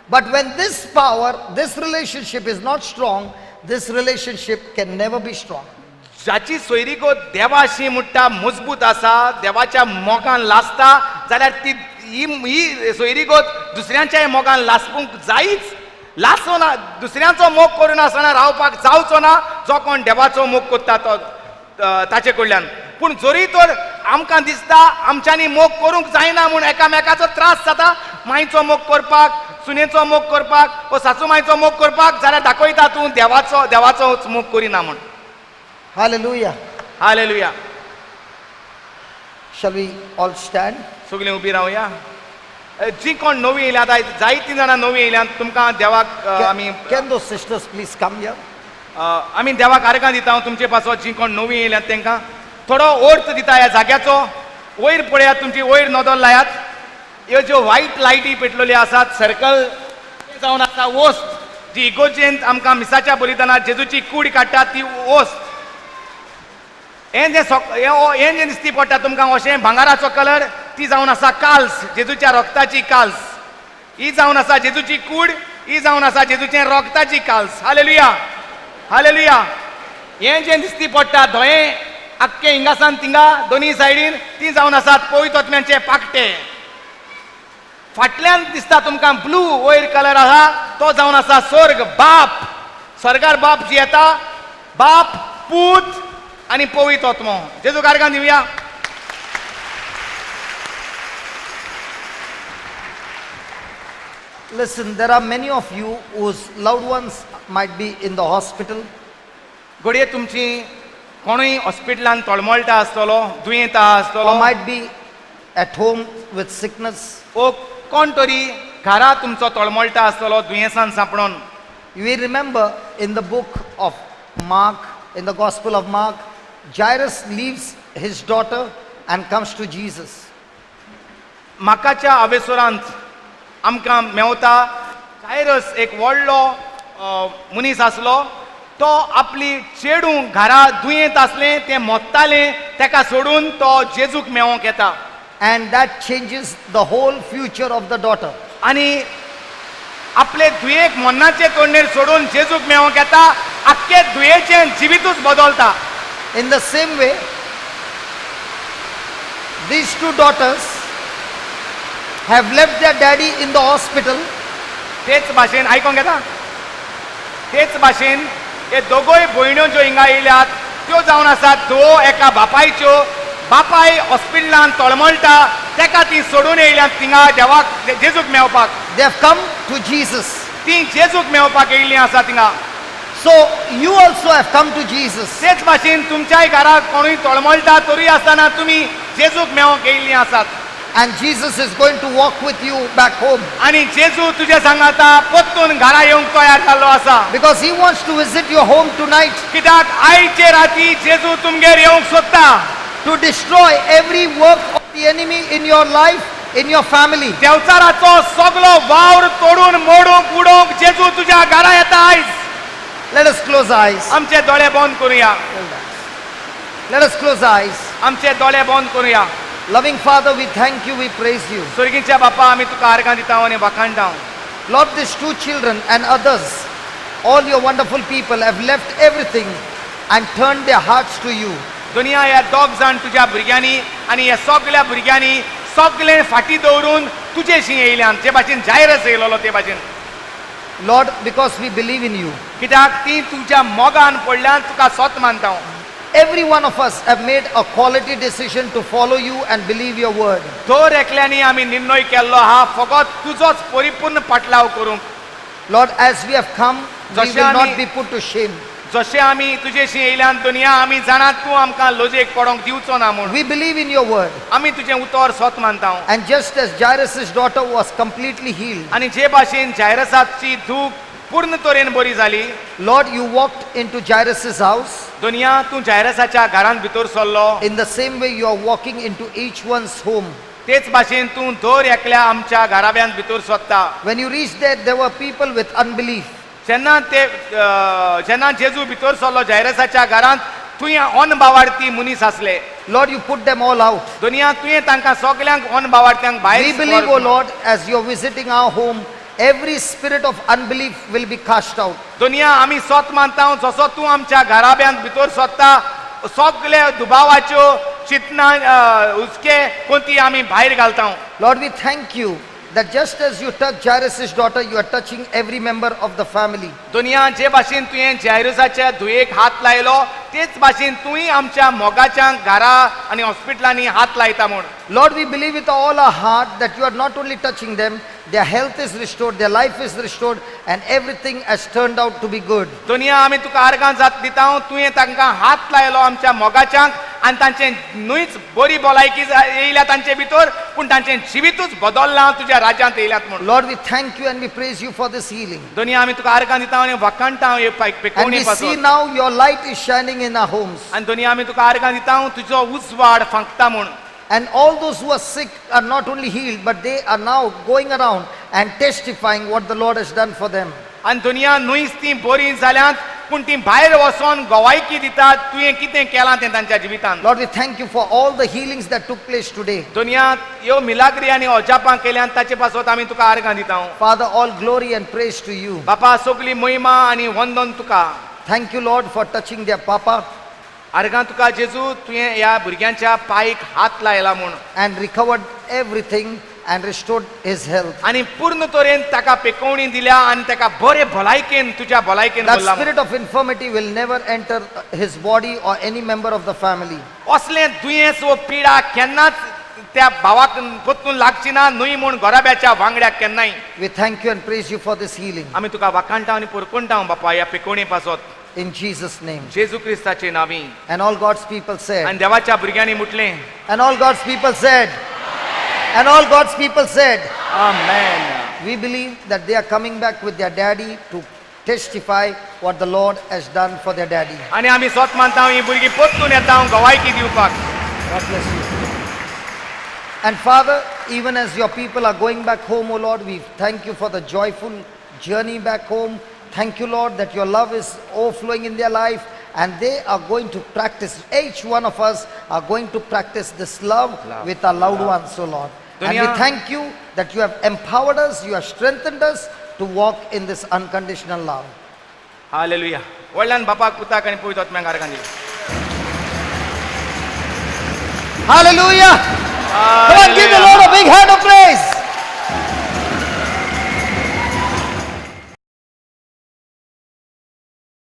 But when this power, this relationship is not strong, this relationship can never be strong. जाची सोयरीगो देवाशी म्हणटा मजबूत आसा, देवाच्या मोगान लासता, जाल्यार ती ही सोयरीगोत दुसऱ्यांच्या मोगान लासपूंक जायच. लासोना, दुसऱ्यांचो मोग करून आसतना रावपाक जावचो ना. जो कोण देवाचो मोग करता तो ताचे कडल्यान. पूण जोरी तर आमकां दिसता आमच्यांनी मोग करूंक जायना म्हूण एकामेकाचो त्रास जाता, मायचो मोग करपाक, सुनेचो मोग करपाक, वा सासू मायचो मोग करपाक, जाल्यार दाखयता तूं देवाचोच मोग करिना म्हूण. Hallelujah. Hallelujah. Shall we all stand? सगळीं उबी रावया. जी कोण नवी येयल्या, आतां जायतीं जाणां नवी येयल्यात, तुमकां देवाक आमी Can those sisters please come here? आमी देवाक आर्गां दिता. हांव तुमचे पासो जी कोण नवी येयल्यात तांकां थोडो अर्थ दिता ह्या जाग्याचो. वयर पळयात, तुमची वयर नदर लायात. ह्यो ज्यो व्हायट लायटी पेटलेल्यो आसात, सर्कल जावन आसा वस्त, जी इगोर्जेंत आमकां मिसाच्या बलिदानांत जेजूची कूड काडटात ती वस्त. हें जें दिसती पडटा तुमकां अशें भांगाराचो कलर, ती जावन आसा काल्स, जेजूच्या रक्ताची काल्स. ही जावन आसा जेजूची कूड, ही जावन आसा जेजूचे रक्ताची काल्स. Hallelujah, hallelujah. हें जें दिसती पडटा धोयें आख्खे हिंगासान थिंगा दोनी सायडीन, ती जावन आसात पवित्र आत्म्याचे पाकटे. फाटल्यान दिसता तुमकां ब्लू वयर कलर आहा, तो जावन आसा स्वर्ग, बाप. स्वर्गार बाप जी येता, बाप, पूत आनी पवित्र आत्मो. जेजू कारगां Divya. Listen, there are many of you whose loved ones might be in the hospital. घडये तुमची कोणूय हॉस्पिटलान तळमळटा आसतलो, दुयेंत आसतलो, Or might be at home with sickness. ओ कोण तरी घरा तुमचो तळमळटा आसतलो दुयेंसान सांपडून. We remember in the book of Mark, in the Gospel of Mark, Jairus leaves his daughter and comes to Jesus. माकाच्या आवेसोरांत आमकां मेवता जायरस एक व्हडलो मनीस आसलो. तो आपली चेडूं घरा दुयेंत आसलें तें मोत्तालें, तेका सोडून तो जेजूक मेवोंक येता. And that changes the whole future of the daughter. आनी आपले दुयेंक मोन्नाचे तोंडेर सोडून जेजूक मेवोंक येता आख्खे दुयेचें जिवीतूच बदलता. In the same way, these two daughters have left their daddy in the hospital. तेच भाशेन आयकोंक येता. तेच भाशेन हे दोगोय भयण्यो ज्यो हिंगा येयल्यात त्यो जावन आसात धो एका बापायच्यो. बापाय हॉस्पिटलांत तळमळटा, तेका ती सोडून येयल्यात थिंगा देवाक जेजूक मेवपाक. They have come to Jesus. ती जेजूक मेवपाक येयल्लीं आसा थिंगा. So you also have come to Jesus. तेच भाशेन तुमच्याय घराक कोणूय तळमळटा तरी आसतना तुमी जेजूक मेवंक येयल्लीं आसात. And Jesus is going to walk with you back home. आनी जेजू तुजे सांगाता परतून घरा येवंक तयार जाल्लो आसा. Because he wants to visit your home tonight कित्याक आयचे राती जेजू तुमगेर येवंक सोदता. to destroy every work of the enemy in your life, in your family. देवचाराचो सगलो वावर तोडून मोडूंक उडोवंक जेजू तुज्या घरा येता आयज. Let us close our eyes. आमचे दोळे बंद करुया. Let us close our eyes. आमचे दोळे बंद करुया. Loving Father, we thank you, we praise you. स्वर्गीच्या बापा आमी तुका आर्गां दिता आनी वखाणटा. Lord, these two children and others, all your wonderful people have left everything and turned their hearts to you. दुनिया ह्या दोग जाण तुज्या भुरग्यांनी आनी ह्या सगल्या भुरग्यांनी सगळें फाटीं दवरून तुजेशी येयल्यान जे भाशेन जायरस येयलोलो ते भाशेन. Lord, because we believe in you, कित्याक ती तुमच्या मोगान पडल्यान तुका स्वत मानता हांव. every one of us have made a quality decision to follow you and believe your word. दर एकल्यानी आमी निर्णय केल्लो आहा फकत तुजोच परिपूर्ण पाटलाव करूंक. Lord, as we have come, we जशें will not आमी- be put to shame. जशें आमी तुजेशी येयल्यान दुनिया आमी जाणात तूं आमकां लोजेक पडोंक दिवचो ना म्हूण. We believe in your word. आमी तुजें उतर स्वत मानता हांव. And just as Jairus' daughter was completely healed, आनी जे भाशेन जायरसाची दूख पूर्ण तरेन बरी जाली. Lord, you walked into Jairus' house. दुनिया तूं जायरसाच्या घरांत भितर सरलो. In the same way, you are walking into each one's home. तेच भाशेन तूं दर एकल्या आमच्या घराब्यांत भितर सोदता. When you reached there were people with unbelief. जेन्ना जेजू भितर सरलो जायरसाच्या घरांत तुवें अनबावार्थी मनीस आसले. Lord, you put them all out. दुनिया तुवें तांकां सगल्यांक अनबावार्थ्यांक भायर We believe, O व्हर- Lord, as you're visiting our home, every spirit of unbelief will be cast out. दुनिया आमी स्वत मानता जसो तूं आमच्या घराब्यांत भितर सोदता सगळे दुबावाच्यो चिंतना हुस्के कोणती आमी भायर घालता. Lord, we thank you that just as you touched Jairus' daughter, you are touching every member of the family. दुनिया जे भाशेन तुवें जायरसाच्या धुयेक हात लायलो तेच भाशेन तुवें आमच्या मोगाच्या घरा आनी हॉस्पिटलांनी हात लायता म्हूण. Lord, we believe with all our heart that you are not only touching them, their health is restored, their life is restored, and everything has turned out to be good. दुनिया आमी तुका आर्गां जात दिता तुवें तांकां हात लायलो आमच्या मोगाच्यांक आनी तांचें न्हूच बरी भलायकी येयल्या तांचे भितर पूण तांचें जिवीतूच बदललां तुज्या राज्यांत येयल्यात म्हूण. Lord, we thank you and we praise you for this healing. दुनिया आमी तुका आर्गां दिता आनी वखाणटा हे And पेकोवणी we see पासून. now your light is shining in our homes. आनी दुनिया आमी तुका आर्गां दिता तुजो उजवाड फांकता म्हूण. And all those who are sick are not only healed, but they are now going around and testifying what the Lord has done for them. आनी दुनिया न्हूच ती बरी जाल्यांत पूण ती भायर वचोन गवायकी दितात तुवें कितें केलां तें तांच्या जिवितांत. Lord, we thank you for all the healings that took place today. दुनिया ह्यो मिलाग्री आनी अजापां केल्यान ताचे पासत आमी तुका आर्गां दिता. Father, all glory and praise to you. बापा सगली महिमा आनी वंदन तुका. Thank you, Lord, for touching their papa आर्गां तुका जेजू तुवें ह्या भुरग्यांच्या पांयक हात लायला म्हूण and recovered everything and restored his health. आनी पूर्ण तरेन ताका पेकोवणी दिल्या आनी ताका बरे भलायकेन तुज्या भलायकेन That भरला म्हूण. spirit of infirmity will never enter his body or any member of the family. असलें दुयेंस वो पिडा केन्नाच त्या भावाक पोत्तून लागची ना न्हय म्हूण घराब्याच्या वांगड्याक केन्नाय. We thank you and praise you for this healing. आमी तुका वाखाणटा आनी परकोणटा बापा ह्या पेकोवणी पासत In Jesus' name. Jeju क्रिस्ताचे नांवी. And all God's people said. आनी देवाच्या भुरग्यांनी म्हटलें And all God's people said. And all God's people said. Amen. We believe that they are coming back with their daddy to testify what the Lord has done for their daddy. आनी आमी स्वत मानता ही भुरगीं परतून येता गवायकी दिवपाक. God bless you. And Father, even as your people are going back home, O Lord, we thank you for the joyful journey back home. Thank you, Lord, that your love is overflowing in their life and they are going to practice, each one of us are going to practice this love with our loved ones, O Lord. And we Dunya- thank you that you have empowered us, you have strengthened us to walk in this unconditional love. Hallelujah. वडल्यान बापाक पुताक आनी पवित्र आत्म्याक आर्गां दी. Hallelujah. Come on, give the Lord a big hand of praise.